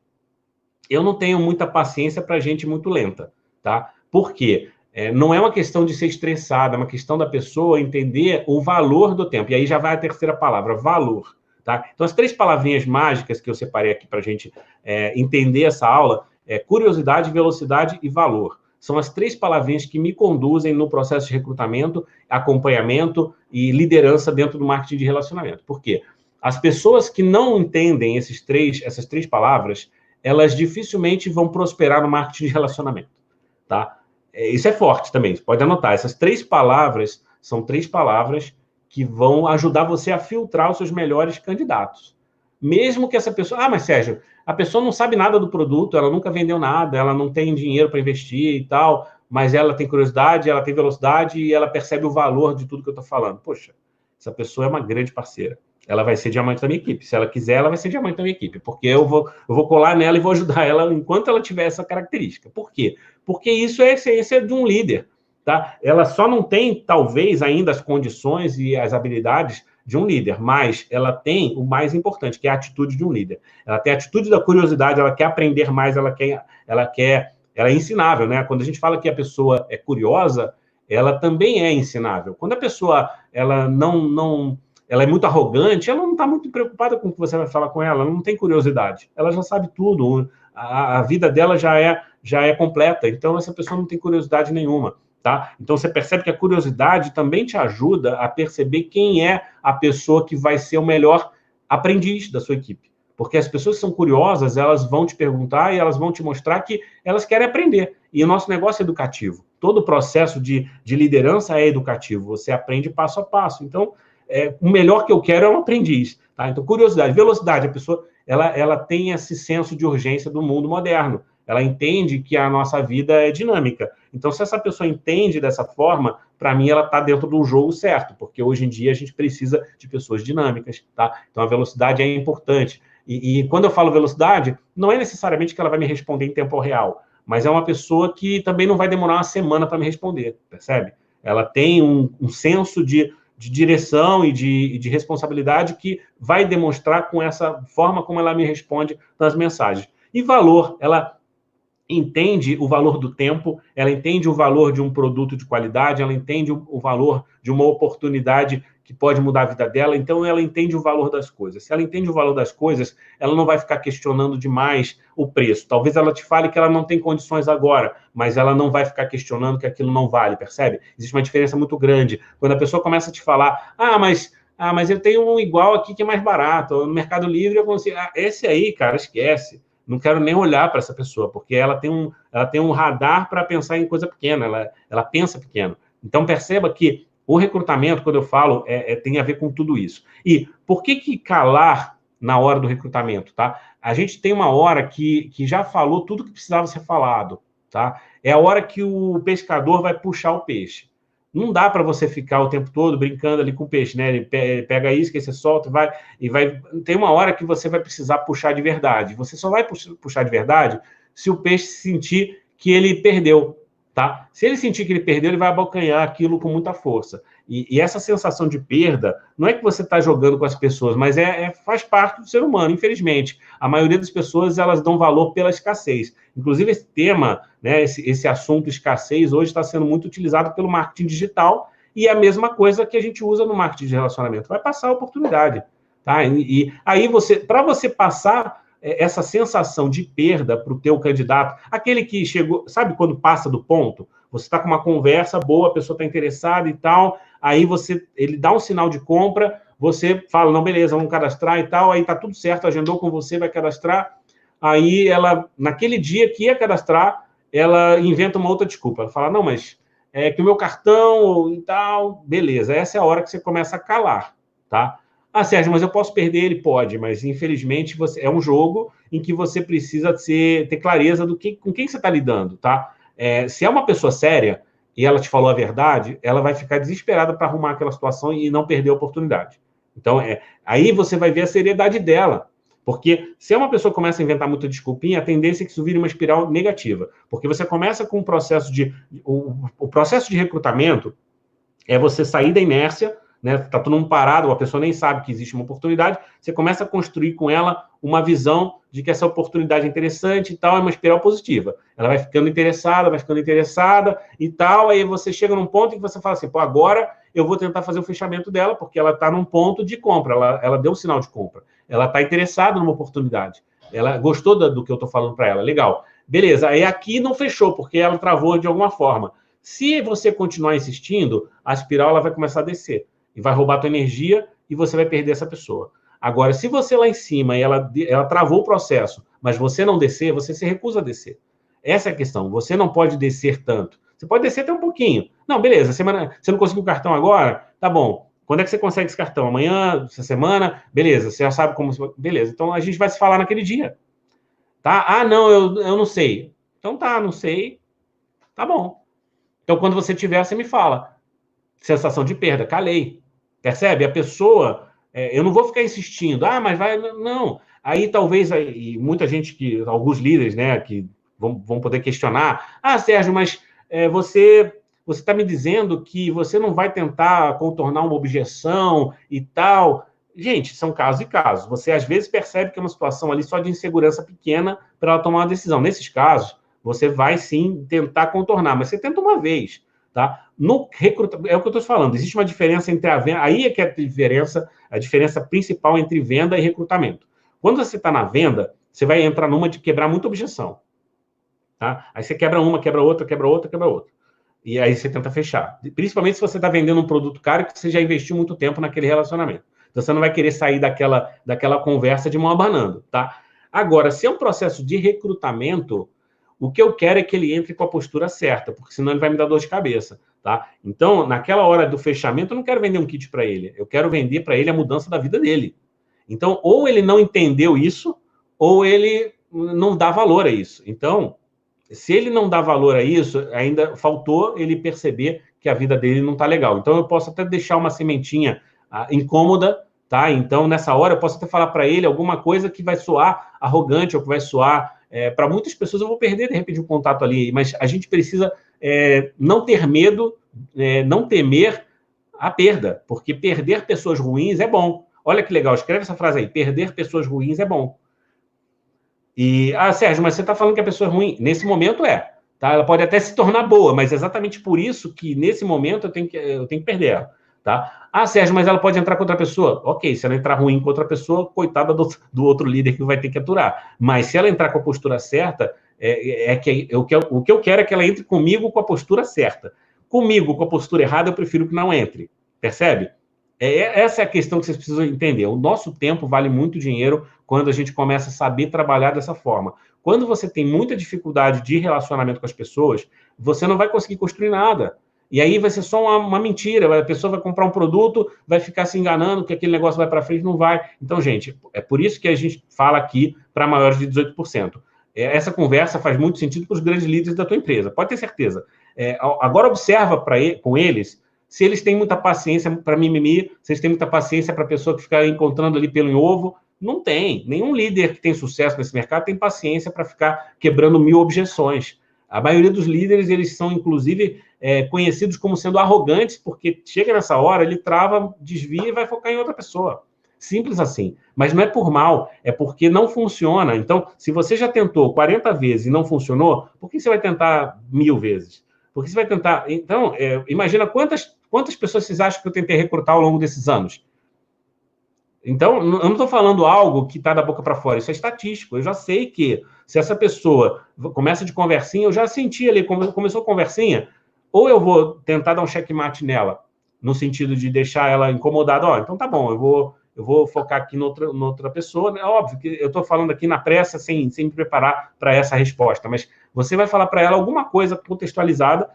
Eu não tenho muita paciência para gente muito lenta, tá? Por quê? Não é uma questão de ser estressada, é uma questão da pessoa entender o valor do tempo. E aí já vai a terceira palavra, valor. Tá? Então, as 3 palavrinhas mágicas que eu separei aqui para a gente entender essa aula é curiosidade, velocidade e valor. São as 3 palavrinhas que me conduzem no processo de recrutamento, acompanhamento e liderança dentro do marketing de relacionamento. Por quê? As pessoas que não entendem essas três palavras, elas dificilmente vão prosperar no marketing de relacionamento. Tá? Isso é forte também, você pode anotar. Essas 3 palavras são 3 palavras que vão ajudar você a filtrar os seus melhores candidatos. Mesmo que essa pessoa... mas Sérgio, a pessoa não sabe nada do produto, ela nunca vendeu nada, ela não tem dinheiro para investir e tal, mas ela tem curiosidade, ela tem velocidade e ela percebe o valor de tudo que eu estou falando. Poxa, essa pessoa é uma grande parceira. Ela vai ser diamante da minha equipe. Se ela quiser, ela vai ser diamante da minha equipe, porque eu vou colar nela e vou ajudar ela enquanto ela tiver essa característica. Por quê? Porque isso é a essência de um líder. Tá? Ela só não tem, talvez, ainda as condições e as habilidades de um líder, mas ela tem o mais importante, que é a atitude de um líder. Ela tem a atitude da curiosidade, ela quer aprender mais, ela é ensinável, né? Quando a gente fala que a pessoa é curiosa, ela também é ensinável. Quando a pessoa ela ela é muito arrogante, ela não está muito preocupada com o que você vai falar com ela, ela não tem curiosidade, ela já sabe tudo, a vida dela já é completa, então essa pessoa não tem curiosidade nenhuma. Tá? Então, você percebe que a curiosidade também te ajuda a perceber quem é a pessoa que vai ser o melhor aprendiz da sua equipe. Porque as pessoas que são curiosas, elas vão te perguntar e elas vão te mostrar que elas querem aprender. E o nosso negócio é educativo. Todo o processo de liderança é educativo. Você aprende passo a passo. Então, o melhor que eu quero é um aprendiz. Tá? Então, curiosidade, velocidade. A pessoa ela tem esse senso de urgência do mundo moderno. Ela entende que a nossa vida é dinâmica. Então, se essa pessoa entende dessa forma, para mim, ela está dentro do jogo certo, porque hoje em dia a gente precisa de pessoas dinâmicas, tá? Então, a velocidade é importante. E quando eu falo velocidade, não é necessariamente que ela vai me responder em tempo real, mas é uma pessoa que também não vai demorar uma semana para me responder, percebe? Ela tem um senso de direção e de responsabilidade que vai demonstrar com essa forma como ela me responde nas mensagens. E valor, ela entende o valor do tempo, ela entende o valor de um produto de qualidade, ela entende o valor de uma oportunidade que pode mudar a vida dela, então ela entende o valor das coisas. Se ela entende o valor das coisas, ela não vai ficar questionando demais o preço. Talvez ela te fale que ela não tem condições agora, mas ela não vai ficar questionando que aquilo não vale, percebe? Existe uma diferença muito grande. Quando a pessoa começa a te falar, mas eu tenho um igual aqui que é mais barato, no Mercado Livre eu consigo... esse aí, cara, esquece. Não quero nem olhar para essa pessoa, porque ela tem um radar para pensar em coisa pequena, ela pensa pequeno. Então, perceba que o recrutamento, quando eu falo, tem a ver com tudo isso. E por que calar na hora do recrutamento, tá? A gente tem uma hora que já falou tudo que precisava ser falado, tá? É a hora que o pescador vai puxar o peixe. Não dá para você ficar o tempo todo brincando ali com o peixe, né? Ele pega a isca, você solta e vai... Tem uma hora que você vai precisar puxar de verdade. Você só vai puxar de verdade se o peixe sentir que ele perdeu, tá? Se ele sentir que ele perdeu, ele vai abocanhar aquilo com muita força. E essa sensação de perda, não é que você está jogando com as pessoas, mas faz parte do ser humano, infelizmente. A maioria das pessoas, elas dão valor pela escassez. Inclusive, esse tema, né, esse assunto escassez, hoje está sendo muito utilizado pelo marketing digital e é a mesma coisa que a gente usa no marketing de relacionamento. Vai passar a oportunidade, tá? E aí, para você passar essa sensação de perda para o teu candidato, aquele que chegou, sabe quando passa do ponto? Você está com uma conversa boa, a pessoa está interessada e tal, aí ele dá um sinal de compra, você fala, não, beleza, vamos cadastrar e tal, aí tá tudo certo, agendou com você, vai cadastrar, aí ela, naquele dia que ia cadastrar, ela inventa uma outra desculpa, ela fala, não, mas é que o meu cartão e tal, beleza, essa é a hora que você começa a calar, tá? Ah, Sérgio, mas eu posso perder? Ele pode, mas infelizmente é um jogo em que você precisa ter clareza com quem você está lidando, tá? Se é uma pessoa séria e ela te falou a verdade, ela vai ficar desesperada para arrumar aquela situação e não perder a oportunidade. Então, aí você vai ver a seriedade dela, Porque se uma pessoa começa a inventar muita desculpinha, a tendência é que isso vire uma espiral negativa. Porque você começa com um processo de... O processo de recrutamento é você sair da inércia, né? Tá todo mundo parado, a pessoa nem sabe que existe uma oportunidade, você começa a construir com ela uma visão de que essa oportunidade é interessante e tal, é uma espiral positiva. Ela vai ficando interessada e tal, aí você chega num ponto em que você fala assim, pô, agora eu vou tentar fazer o fechamento dela, porque ela está num ponto de compra, ela deu um sinal de compra, ela está interessada numa oportunidade, ela gostou do que eu estou falando para ela, legal. Beleza, aí aqui não fechou, porque ela travou de alguma forma. Se você continuar insistindo, a espiral ela vai começar a descer e vai roubar a tua energia e você vai perder essa pessoa. Agora, se você lá em cima e ela travou o processo, mas você não descer, você se recusa a descer. Essa é a questão. Você não pode descer tanto. Você pode descer até um pouquinho. Não, beleza. Você não conseguiu o cartão agora? Tá bom. Quando é que você consegue esse cartão? Amanhã? Essa semana? Beleza. Você já sabe como... Beleza. Então, a gente vai se falar naquele dia. Tá? Ah, não, eu não sei. Então tá, não sei. Tá bom. Então, quando você tiver, você me fala. Sensação de perda. Calei. Percebe? A pessoa... eu não vou ficar insistindo. Ah, mas vai... Não. Aí, talvez... E muita gente, alguns líderes, né, que vão poder questionar. Ah, Sérgio, mas você está me dizendo que você não vai tentar contornar uma objeção e tal. Gente, são casos e casos. Você, às vezes, percebe que é uma situação ali só de insegurança pequena para ela tomar uma decisão. Nesses casos, você vai, sim, tentar contornar. Mas você tenta uma vez, tá? No recrutamento, é o que eu estou falando. Existe uma diferença entre a venda... Aí é que é a diferença principal entre venda e recrutamento. Quando você está na venda, você vai entrar numa de quebrar muita objeção. Tá? Aí você quebra uma, quebra outra, quebra outra, quebra outra. E aí você tenta fechar. Principalmente se você está vendendo um produto caro que você já investiu muito tempo naquele relacionamento. Então você não vai querer sair daquela conversa de mão abanando, tá? Agora, se é um processo de recrutamento, o que eu quero é que ele entre com a postura certa, porque senão ele vai me dar dor de cabeça, tá? Então, naquela hora do fechamento, eu não quero vender um kit para ele. Eu quero vender para ele a mudança da vida dele. Então, ou ele não entendeu isso, ou ele não dá valor a isso. Então, se ele não dá valor a isso, ainda faltou ele perceber que a vida dele não está legal. Então, eu posso até deixar uma sementinha incômoda, tá? Então, nessa hora, eu posso até falar para ele alguma coisa que vai soar arrogante ou que vai soar... para muitas pessoas, eu vou perder, de repente, um contato ali, mas a gente precisa não ter medo, não temer a perda, porque perder pessoas ruins é bom. Olha que legal, escreve essa frase aí, perder pessoas ruins é bom. E, Sérgio, mas você está falando que a pessoa é ruim. Nesse momento tá? Ela pode até se tornar boa, mas é exatamente por isso que, nesse momento, eu tenho que perder ela, tá? Sérgio, mas ela pode entrar com outra pessoa? Ok, se ela entrar ruim com outra pessoa, coitada do outro líder que vai ter que aturar. Mas se ela entrar com a postura certa, o que eu quero é que ela entre comigo com a postura certa. Comigo, com a postura errada, eu prefiro que não entre. Percebe? Essa é a questão que vocês precisam entender. O nosso tempo vale muito dinheiro quando a gente começa a saber trabalhar dessa forma. Quando você tem muita dificuldade de relacionamento com as pessoas, você não vai conseguir construir nada. E aí vai ser só uma mentira. A pessoa vai comprar um produto, vai ficar se enganando que aquele negócio vai para frente, não vai. Então, gente, é por isso que a gente fala aqui para maiores de 18%. Essa conversa faz muito sentido para os grandes líderes da tua empresa, pode ter certeza. Agora observa com eles se eles têm muita paciência para mimimi, se eles têm muita paciência para a pessoa que fica encontrando ali pelo em ovo. Não tem. Nenhum líder que tem sucesso nesse mercado tem paciência para ficar quebrando 1000 objeções. A maioria dos líderes, eles são, inclusive, conhecidos como sendo arrogantes, porque chega nessa hora, ele trava, desvia e vai focar em outra pessoa. Simples assim. Mas não é por mal, é porque não funciona. Então, se você já tentou 40 vezes e não funcionou, por que você vai tentar 1000 vezes? Porque você vai tentar... Então, imagina quantas pessoas vocês acham que eu tentei recrutar ao longo desses anos? Então, eu não estou falando algo que está da boca para fora, isso é estatístico. Eu já sei que se essa pessoa começa de conversinha, eu já senti ali, começou a conversinha, ou eu vou tentar dar um checkmate nela, no sentido de deixar ela incomodada. Então tá bom, eu vou focar aqui noutra pessoa. É óbvio que eu estou falando aqui na pressa, sem me preparar para essa resposta, mas você vai falar para ela alguma coisa contextualizada,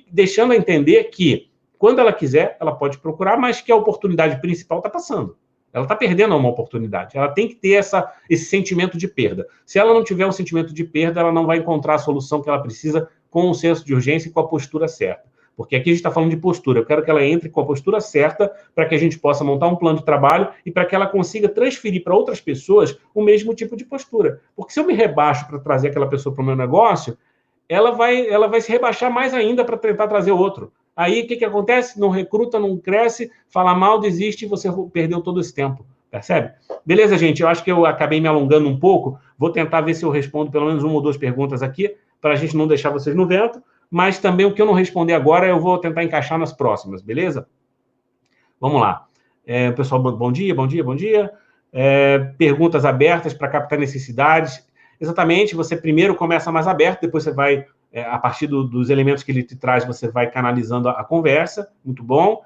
deixando a entender que, quando ela quiser, ela pode procurar, mas que a oportunidade principal está passando. Ela está perdendo uma oportunidade. Ela tem que ter esse sentimento de perda. Se ela não tiver um sentimento de perda, ela não vai encontrar a solução que ela precisa com o senso de urgência e com a postura certa. Porque aqui a gente está falando de postura. Eu quero que ela entre com a postura certa para que a gente possa montar um plano de trabalho e para que ela consiga transferir para outras pessoas o mesmo tipo de postura. Porque se eu me rebaixo para trazer aquela pessoa para o meu negócio, ela vai se rebaixar mais ainda para tentar trazer outro. Aí, o que acontece? Não recruta, não cresce, fala mal, desiste e você perdeu todo esse tempo. Percebe? Beleza, gente? Eu acho que eu acabei me alongando um pouco. Vou tentar ver se eu respondo pelo menos uma ou duas perguntas aqui, para a gente não deixar vocês no vento. Mas também o que eu não responder agora, eu vou tentar encaixar nas próximas, beleza? Vamos lá. Pessoal, bom dia, bom dia, bom dia. Perguntas abertas para captar necessidades. Exatamente, você primeiro começa mais aberto, depois você vai, a partir dos elementos que ele te traz, você vai canalizando a conversa. Muito bom.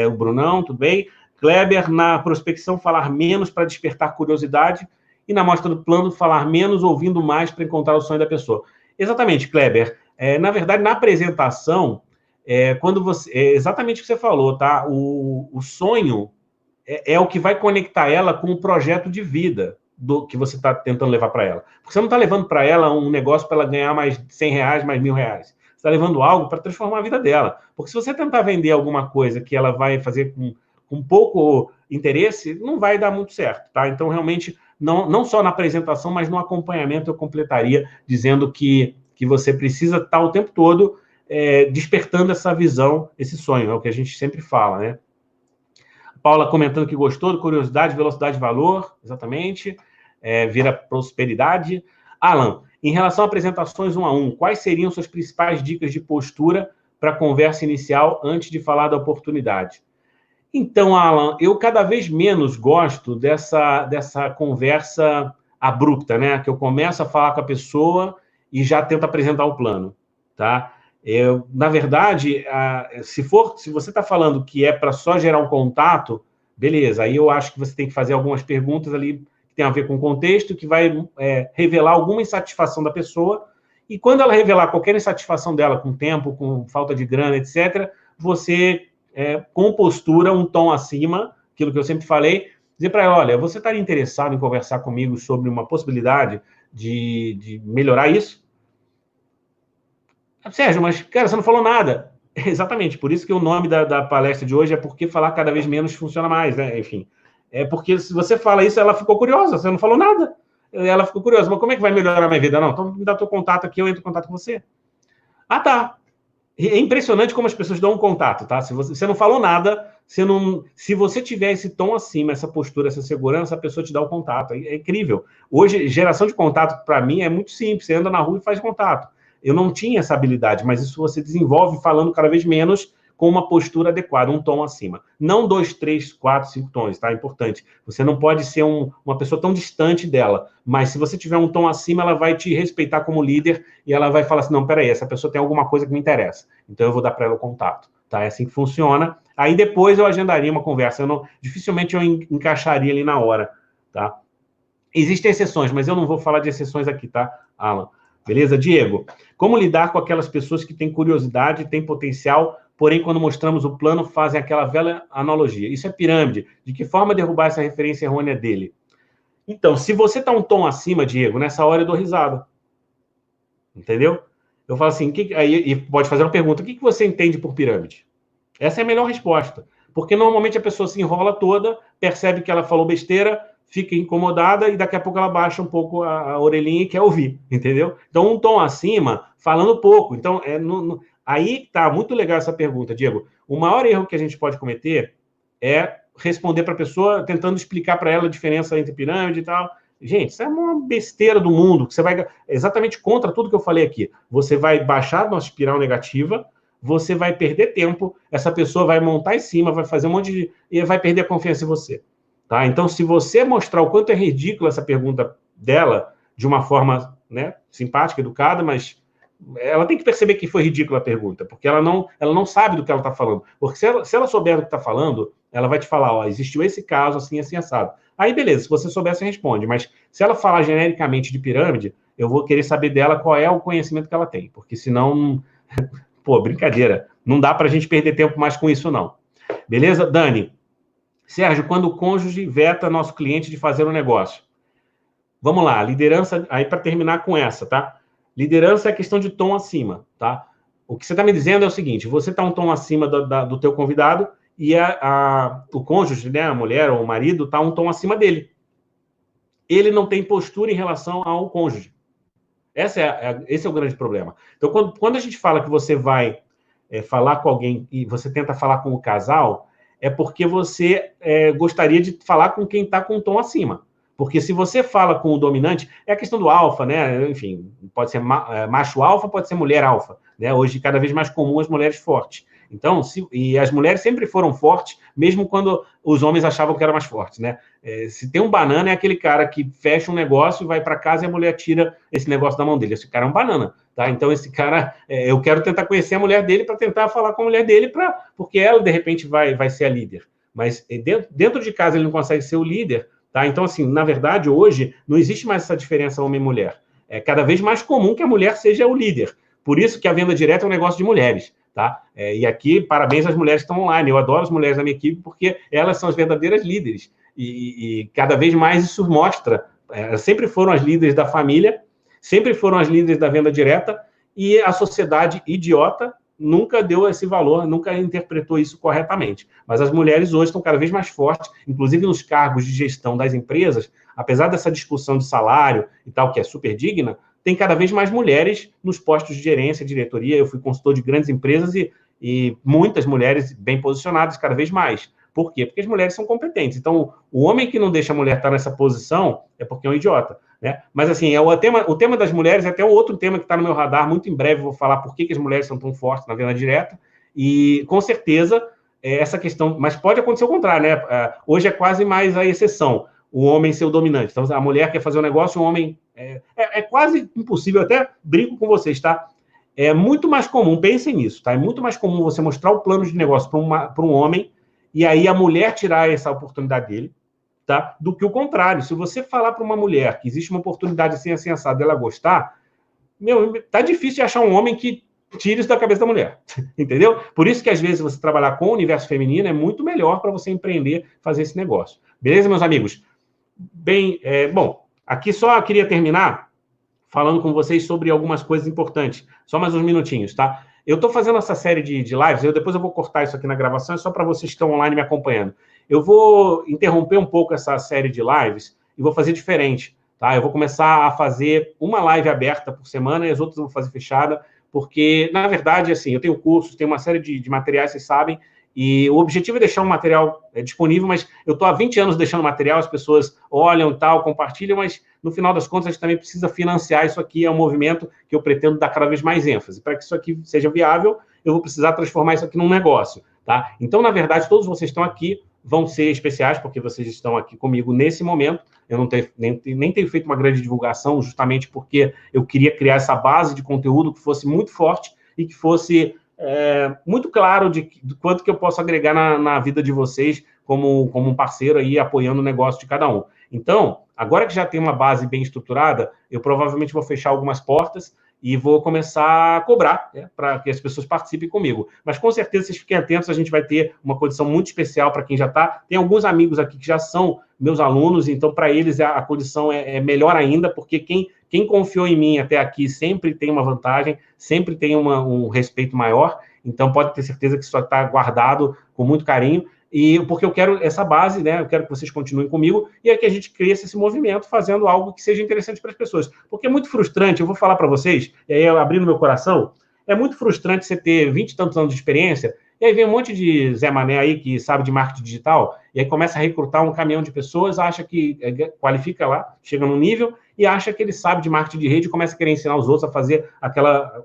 O Brunão, tudo bem. Kleber, na prospecção, falar menos para despertar curiosidade e na mostra do plano, falar menos ouvindo mais para encontrar o sonho da pessoa. Exatamente, Kleber. Na verdade, na apresentação, quando você... É exatamente o que você falou, tá? O sonho é o que vai conectar ela com o projeto de vida que você está tentando levar para ela. Porque você não está levando para ela um negócio para ela ganhar mais R$100, mais R$1.000. Você está levando algo para transformar a vida dela. Porque se você tentar vender alguma coisa que ela vai fazer com pouco interesse, não vai dar muito certo, tá? Então, realmente, não só na apresentação, mas no acompanhamento eu completaria dizendo que você precisa estar o tempo todo despertando essa visão, esse sonho, é o que a gente sempre fala, né? Paula comentando que gostou do curiosidade, velocidade, valor, exatamente. Vira prosperidade. Alan, em relação a apresentações 1 a 1, quais seriam suas principais dicas de postura para a conversa inicial antes de falar da oportunidade? Então, Alan, eu cada vez menos gosto dessa conversa abrupta, né? Que eu começo a falar com a pessoa e já tento apresentar o plano, tá? Na verdade, se você está falando que é para só gerar um contato, beleza, aí eu acho que você tem que fazer algumas perguntas ali que tem a ver com o contexto, que vai revelar alguma insatisfação da pessoa, e quando ela revelar qualquer insatisfação dela com tempo, com falta de grana, etc., você, com postura, um tom acima, aquilo que eu sempre falei, dizer para ela, olha, você estaria interessado em conversar comigo sobre uma possibilidade de melhorar isso? Sérgio, mas, cara, você não falou nada. Exatamente, por isso que o nome da palestra de hoje é porque falar cada vez menos funciona mais, né? Enfim, porque se você fala isso, ela ficou curiosa, você não falou nada. Ela ficou curiosa, mas como é que vai melhorar a minha vida? Não, então me dá teu contato aqui, eu entro em contato com você. Ah, tá. É impressionante como as pessoas dão um contato, tá? Se você não falou nada, se você tiver esse tom acima, essa postura, essa segurança, a pessoa te dá o contato. É incrível. Hoje, geração de contato, para mim, é muito simples. Você anda na rua e faz contato. Eu não tinha essa habilidade, mas isso você desenvolve falando cada vez menos com uma postura adequada, um tom acima. Não 2, 3, 4, 5 tons, tá? É importante. Você não pode ser uma pessoa tão distante dela, mas se você tiver um tom acima, ela vai te respeitar como líder e ela vai falar assim, não, peraí, essa pessoa tem alguma coisa que me interessa, então eu vou dar para ela o contato, tá? É assim que funciona. Aí depois eu agendaria uma conversa, dificilmente eu encaixaria ali na hora, tá? Existem exceções, mas eu não vou falar de exceções aqui, tá, Alan? Beleza, Diego? Como lidar com aquelas pessoas que têm curiosidade, têm potencial, porém, quando mostramos o plano, fazem aquela velha analogia? Isso é pirâmide. De que forma derrubar essa referência errônea dele? Então, se você está um tom acima, Diego, nessa hora eu dou risada. Entendeu? Eu falo assim, aí pode fazer uma pergunta, o que você entende por pirâmide? Essa é a melhor resposta. Porque normalmente a pessoa se enrola toda, percebe que ela falou besteira, fica incomodada e daqui a pouco ela baixa um pouco a orelhinha e quer ouvir, entendeu? Então, um tom acima, falando pouco. Então, aí tá muito legal essa pergunta, Diego. O maior erro que a gente pode cometer é responder para a pessoa tentando explicar para ela a diferença entre pirâmide e tal. Gente, isso é uma besteira do mundo, que você vai exatamente contra tudo que eu falei aqui. Você vai baixar uma espiral negativa, você vai perder tempo, essa pessoa vai montar em cima, vai fazer um monte de... e vai perder a confiança em você. Tá? Então, se você mostrar o quanto é ridícula essa pergunta dela, de uma forma, né, simpática, educada, mas ela tem que perceber que foi ridícula a pergunta, porque ela não sabe do que ela está falando. Porque se ela souber do que está falando, ela vai te falar, ó, existiu esse caso, assim, assim, assado. Aí, beleza, se você souber, você responde. Mas se ela falar genericamente de pirâmide, eu vou querer saber dela qual é o conhecimento que ela tem, porque senão, pô, brincadeira. Não dá para a gente perder tempo mais com isso, não. Beleza, Dani? Sérgio, quando o cônjuge veta nosso cliente de fazer um negócio. Vamos lá, liderança, aí para terminar com essa, tá? Liderança é questão de tom acima, tá? O que você está me dizendo é o seguinte, você está um tom acima do teu convidado e o cônjuge, né, a mulher ou o marido, está um tom acima dele. Ele não tem postura em relação ao cônjuge. Esse é o grande problema. Então, quando a gente fala que você vai falar com alguém e você tenta falar com o casal, é porque você gostaria de falar com quem está com um tom acima. Porque se você fala com o dominante, é a questão do alfa, né? Enfim, pode ser macho alfa, pode ser mulher alfa. Né? Hoje, cada vez mais comum as mulheres fortes. Então, e as mulheres sempre foram fortes, mesmo quando os homens achavam que eram mais fortes, né? Se tem um banana, é aquele cara que fecha um negócio, vai para casa e a mulher tira esse negócio da mão dele. Esse cara é um banana, tá? Então, esse cara, eu quero tentar conhecer a mulher dele para tentar falar com a mulher dele, porque ela, de repente, vai ser a líder. Mas dentro de casa ele não consegue ser o líder, tá? Então, assim, na verdade, hoje, não existe mais essa diferença homem e mulher. É cada vez mais comum que a mulher seja o líder. Por isso que a venda direta é um negócio de mulheres. Tá? E aqui, parabéns às mulheres que estão online. Eu adoro as mulheres da minha equipe porque elas são as verdadeiras líderes. E cada vez mais isso mostra. Sempre foram as líderes da família, sempre foram as líderes da venda direta, e a sociedade idiota nunca deu esse valor, nunca interpretou isso corretamente. Mas as mulheres hoje estão cada vez mais fortes, inclusive nos cargos de gestão das empresas, apesar dessa discussão de salário e tal, que é super digna, tem cada vez mais mulheres nos postos de gerência, diretoria. Eu fui consultor de grandes empresas e muitas mulheres bem posicionadas, cada vez mais. Por quê? Porque as mulheres são competentes. Então, o homem que não deixa a mulher estar nessa posição é porque é um idiota. Né? Mas, assim, o tema das mulheres é até um outro tema que está no meu radar. Muito em breve eu vou falar por que as mulheres são tão fortes na venda direta. E, com certeza, essa questão... Mas pode acontecer o contrário, né? Hoje é quase mais a exceção. O homem ser o dominante. Então, a mulher quer fazer um negócio, o homem... É quase impossível, eu até brinco com vocês, tá? É muito mais comum, pensem nisso, tá? É muito mais comum você mostrar o plano de negócio para um homem e aí a mulher tirar essa oportunidade dele, tá? Do que o contrário. Se você falar para uma mulher que existe uma oportunidade assim assada dela gostar, tá difícil de achar um homem que tire isso da cabeça da mulher, entendeu? Por isso que, às vezes, você trabalhar com o universo feminino é muito melhor para você empreender, fazer esse negócio. Beleza, meus amigos? Bem, bom... Aqui só queria terminar falando com vocês sobre algumas coisas importantes. Só mais uns minutinhos, tá? Eu estou fazendo essa série de lives, depois eu vou cortar isso aqui na gravação, é só para vocês que estão online me acompanhando. Eu vou interromper um pouco essa série de lives e vou fazer diferente, tá? Eu vou começar a fazer uma live aberta por semana e as outras eu vou fazer fechada, porque, na verdade, assim, eu tenho cursos, tenho uma série de materiais, vocês sabem, e o objetivo é deixar um material disponível, mas eu estou há 20 anos deixando material, as pessoas olham e tal, compartilham, mas no final das contas a gente também precisa financiar isso aqui, é um movimento que eu pretendo dar cada vez mais ênfase. Para que isso aqui seja viável, eu vou precisar transformar isso aqui num negócio, tá? Então, na verdade, todos vocês estão aqui vão ser especiais, porque vocês estão aqui comigo nesse momento. Eu não tenho, nem tenho feito uma grande divulgação, justamente porque eu queria criar essa base de conteúdo que fosse muito forte e que fosse... muito claro de quanto que eu posso agregar na vida de vocês como um parceiro aí, apoiando o negócio de cada um. Então, agora que já tem uma base bem estruturada, eu provavelmente vou fechar algumas portas e vou começar a cobrar, né, para que as pessoas participem comigo. Mas, com certeza, vocês fiquem atentos, a gente vai ter uma condição muito especial para quem já está. Tem alguns amigos aqui que já são meus alunos, então, para eles, a condição é melhor ainda, porque quem confiou em mim até aqui sempre tem uma vantagem, sempre tem um respeito maior, então pode ter certeza que isso está guardado com muito carinho, e porque eu quero essa base, né? Eu quero que vocês continuem comigo, e é que a gente cresça esse movimento fazendo algo que seja interessante para as pessoas. Porque é muito frustrante, eu vou falar para vocês, e aí eu abrindo meu coração, é muito frustrante você ter 20 e tantos anos de experiência, e aí vem um monte de Zé Mané aí que sabe de marketing digital, e aí começa a recrutar um caminhão de pessoas, acha que qualifica lá, chega num nível, e acha que ele sabe de marketing de rede e começa a querer ensinar os outros a fazer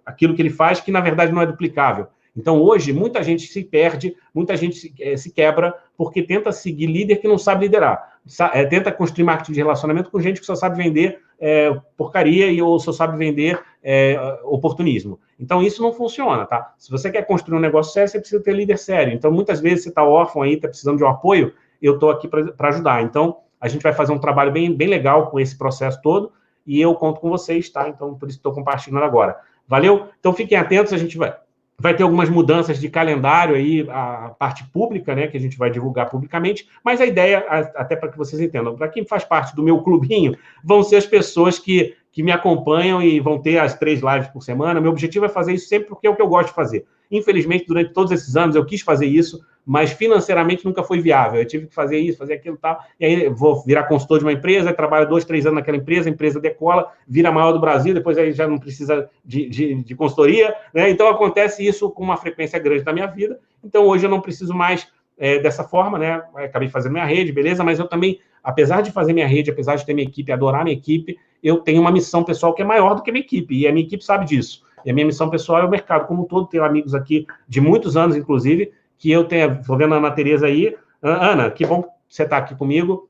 aquilo que ele faz, que na verdade não é duplicável. Então, hoje, muita gente se perde, muita gente se quebra, porque tenta seguir líder que não sabe liderar. Tenta construir marketing de relacionamento com gente que só sabe vender porcaria ou só sabe vender oportunismo. Então, isso não funciona, tá? Se você quer construir um negócio sério, você precisa ter líder sério. Então, muitas vezes, você está órfão aí, está precisando de um apoio, eu estou aqui para ajudar. Então, a gente vai fazer um trabalho bem legal com esse processo todo, e eu conto com vocês, tá? Então, por isso estou compartilhando agora. Valeu? Então, fiquem atentos, a gente vai ter algumas mudanças de calendário aí, a parte pública, né, que a gente vai divulgar publicamente, mas a ideia, até para que vocês entendam, para quem faz parte do meu clubinho, vão ser as pessoas que que me acompanham e vão ter as 3 lives por semana. Meu objetivo é fazer isso sempre porque é o que eu gosto de fazer. Infelizmente, durante todos esses anos, eu quis fazer isso, mas financeiramente nunca foi viável. Eu tive que fazer isso, fazer aquilo e tal. E aí vou virar consultor de uma empresa, trabalho 2, 3 anos naquela empresa, a empresa decola, vira a maior do Brasil, depois aí já não precisa de consultoria, né? Então acontece isso com uma frequência grande na minha vida. Então hoje eu não preciso mais dessa forma, né? Acabei fazendo minha rede, beleza, mas eu também, apesar de fazer minha rede, apesar de ter minha equipe, adorar minha equipe, eu tenho uma missão pessoal que é maior do que a minha equipe, e a minha equipe sabe disso. E a minha missão pessoal é o mercado como um todo. Tenho amigos aqui de muitos anos, inclusive, que eu tenho. Estou vendo a Ana Tereza aí. Ana, que bom que você está aqui comigo.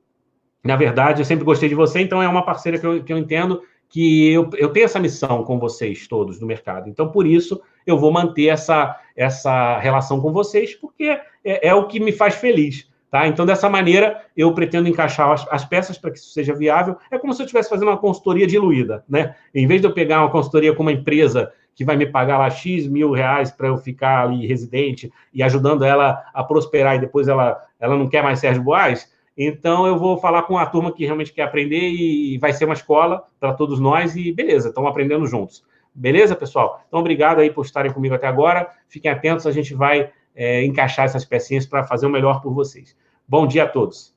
Na verdade, eu sempre gostei de você, então é uma parceira que eu entendo que eu tenho essa missão com vocês todos no mercado. Então, por isso, eu vou manter essa relação com vocês, porque é o que me faz feliz. Tá? Então, dessa maneira, eu pretendo encaixar as peças para que isso seja viável. É como se eu estivesse fazendo uma consultoria diluída, né? Em vez de eu pegar uma consultoria com uma empresa que vai me pagar lá X mil reais para eu ficar ali residente e ajudando ela a prosperar e depois ela não quer mais Sérgio Buarque, então eu vou falar com a turma que realmente quer aprender e vai ser uma escola para todos nós e beleza, estamos aprendendo juntos. Beleza, pessoal? Então, obrigado aí por estarem comigo até agora. Fiquem atentos, a gente vai encaixar essas pecinhas para fazer o melhor por vocês. Bom dia a todos.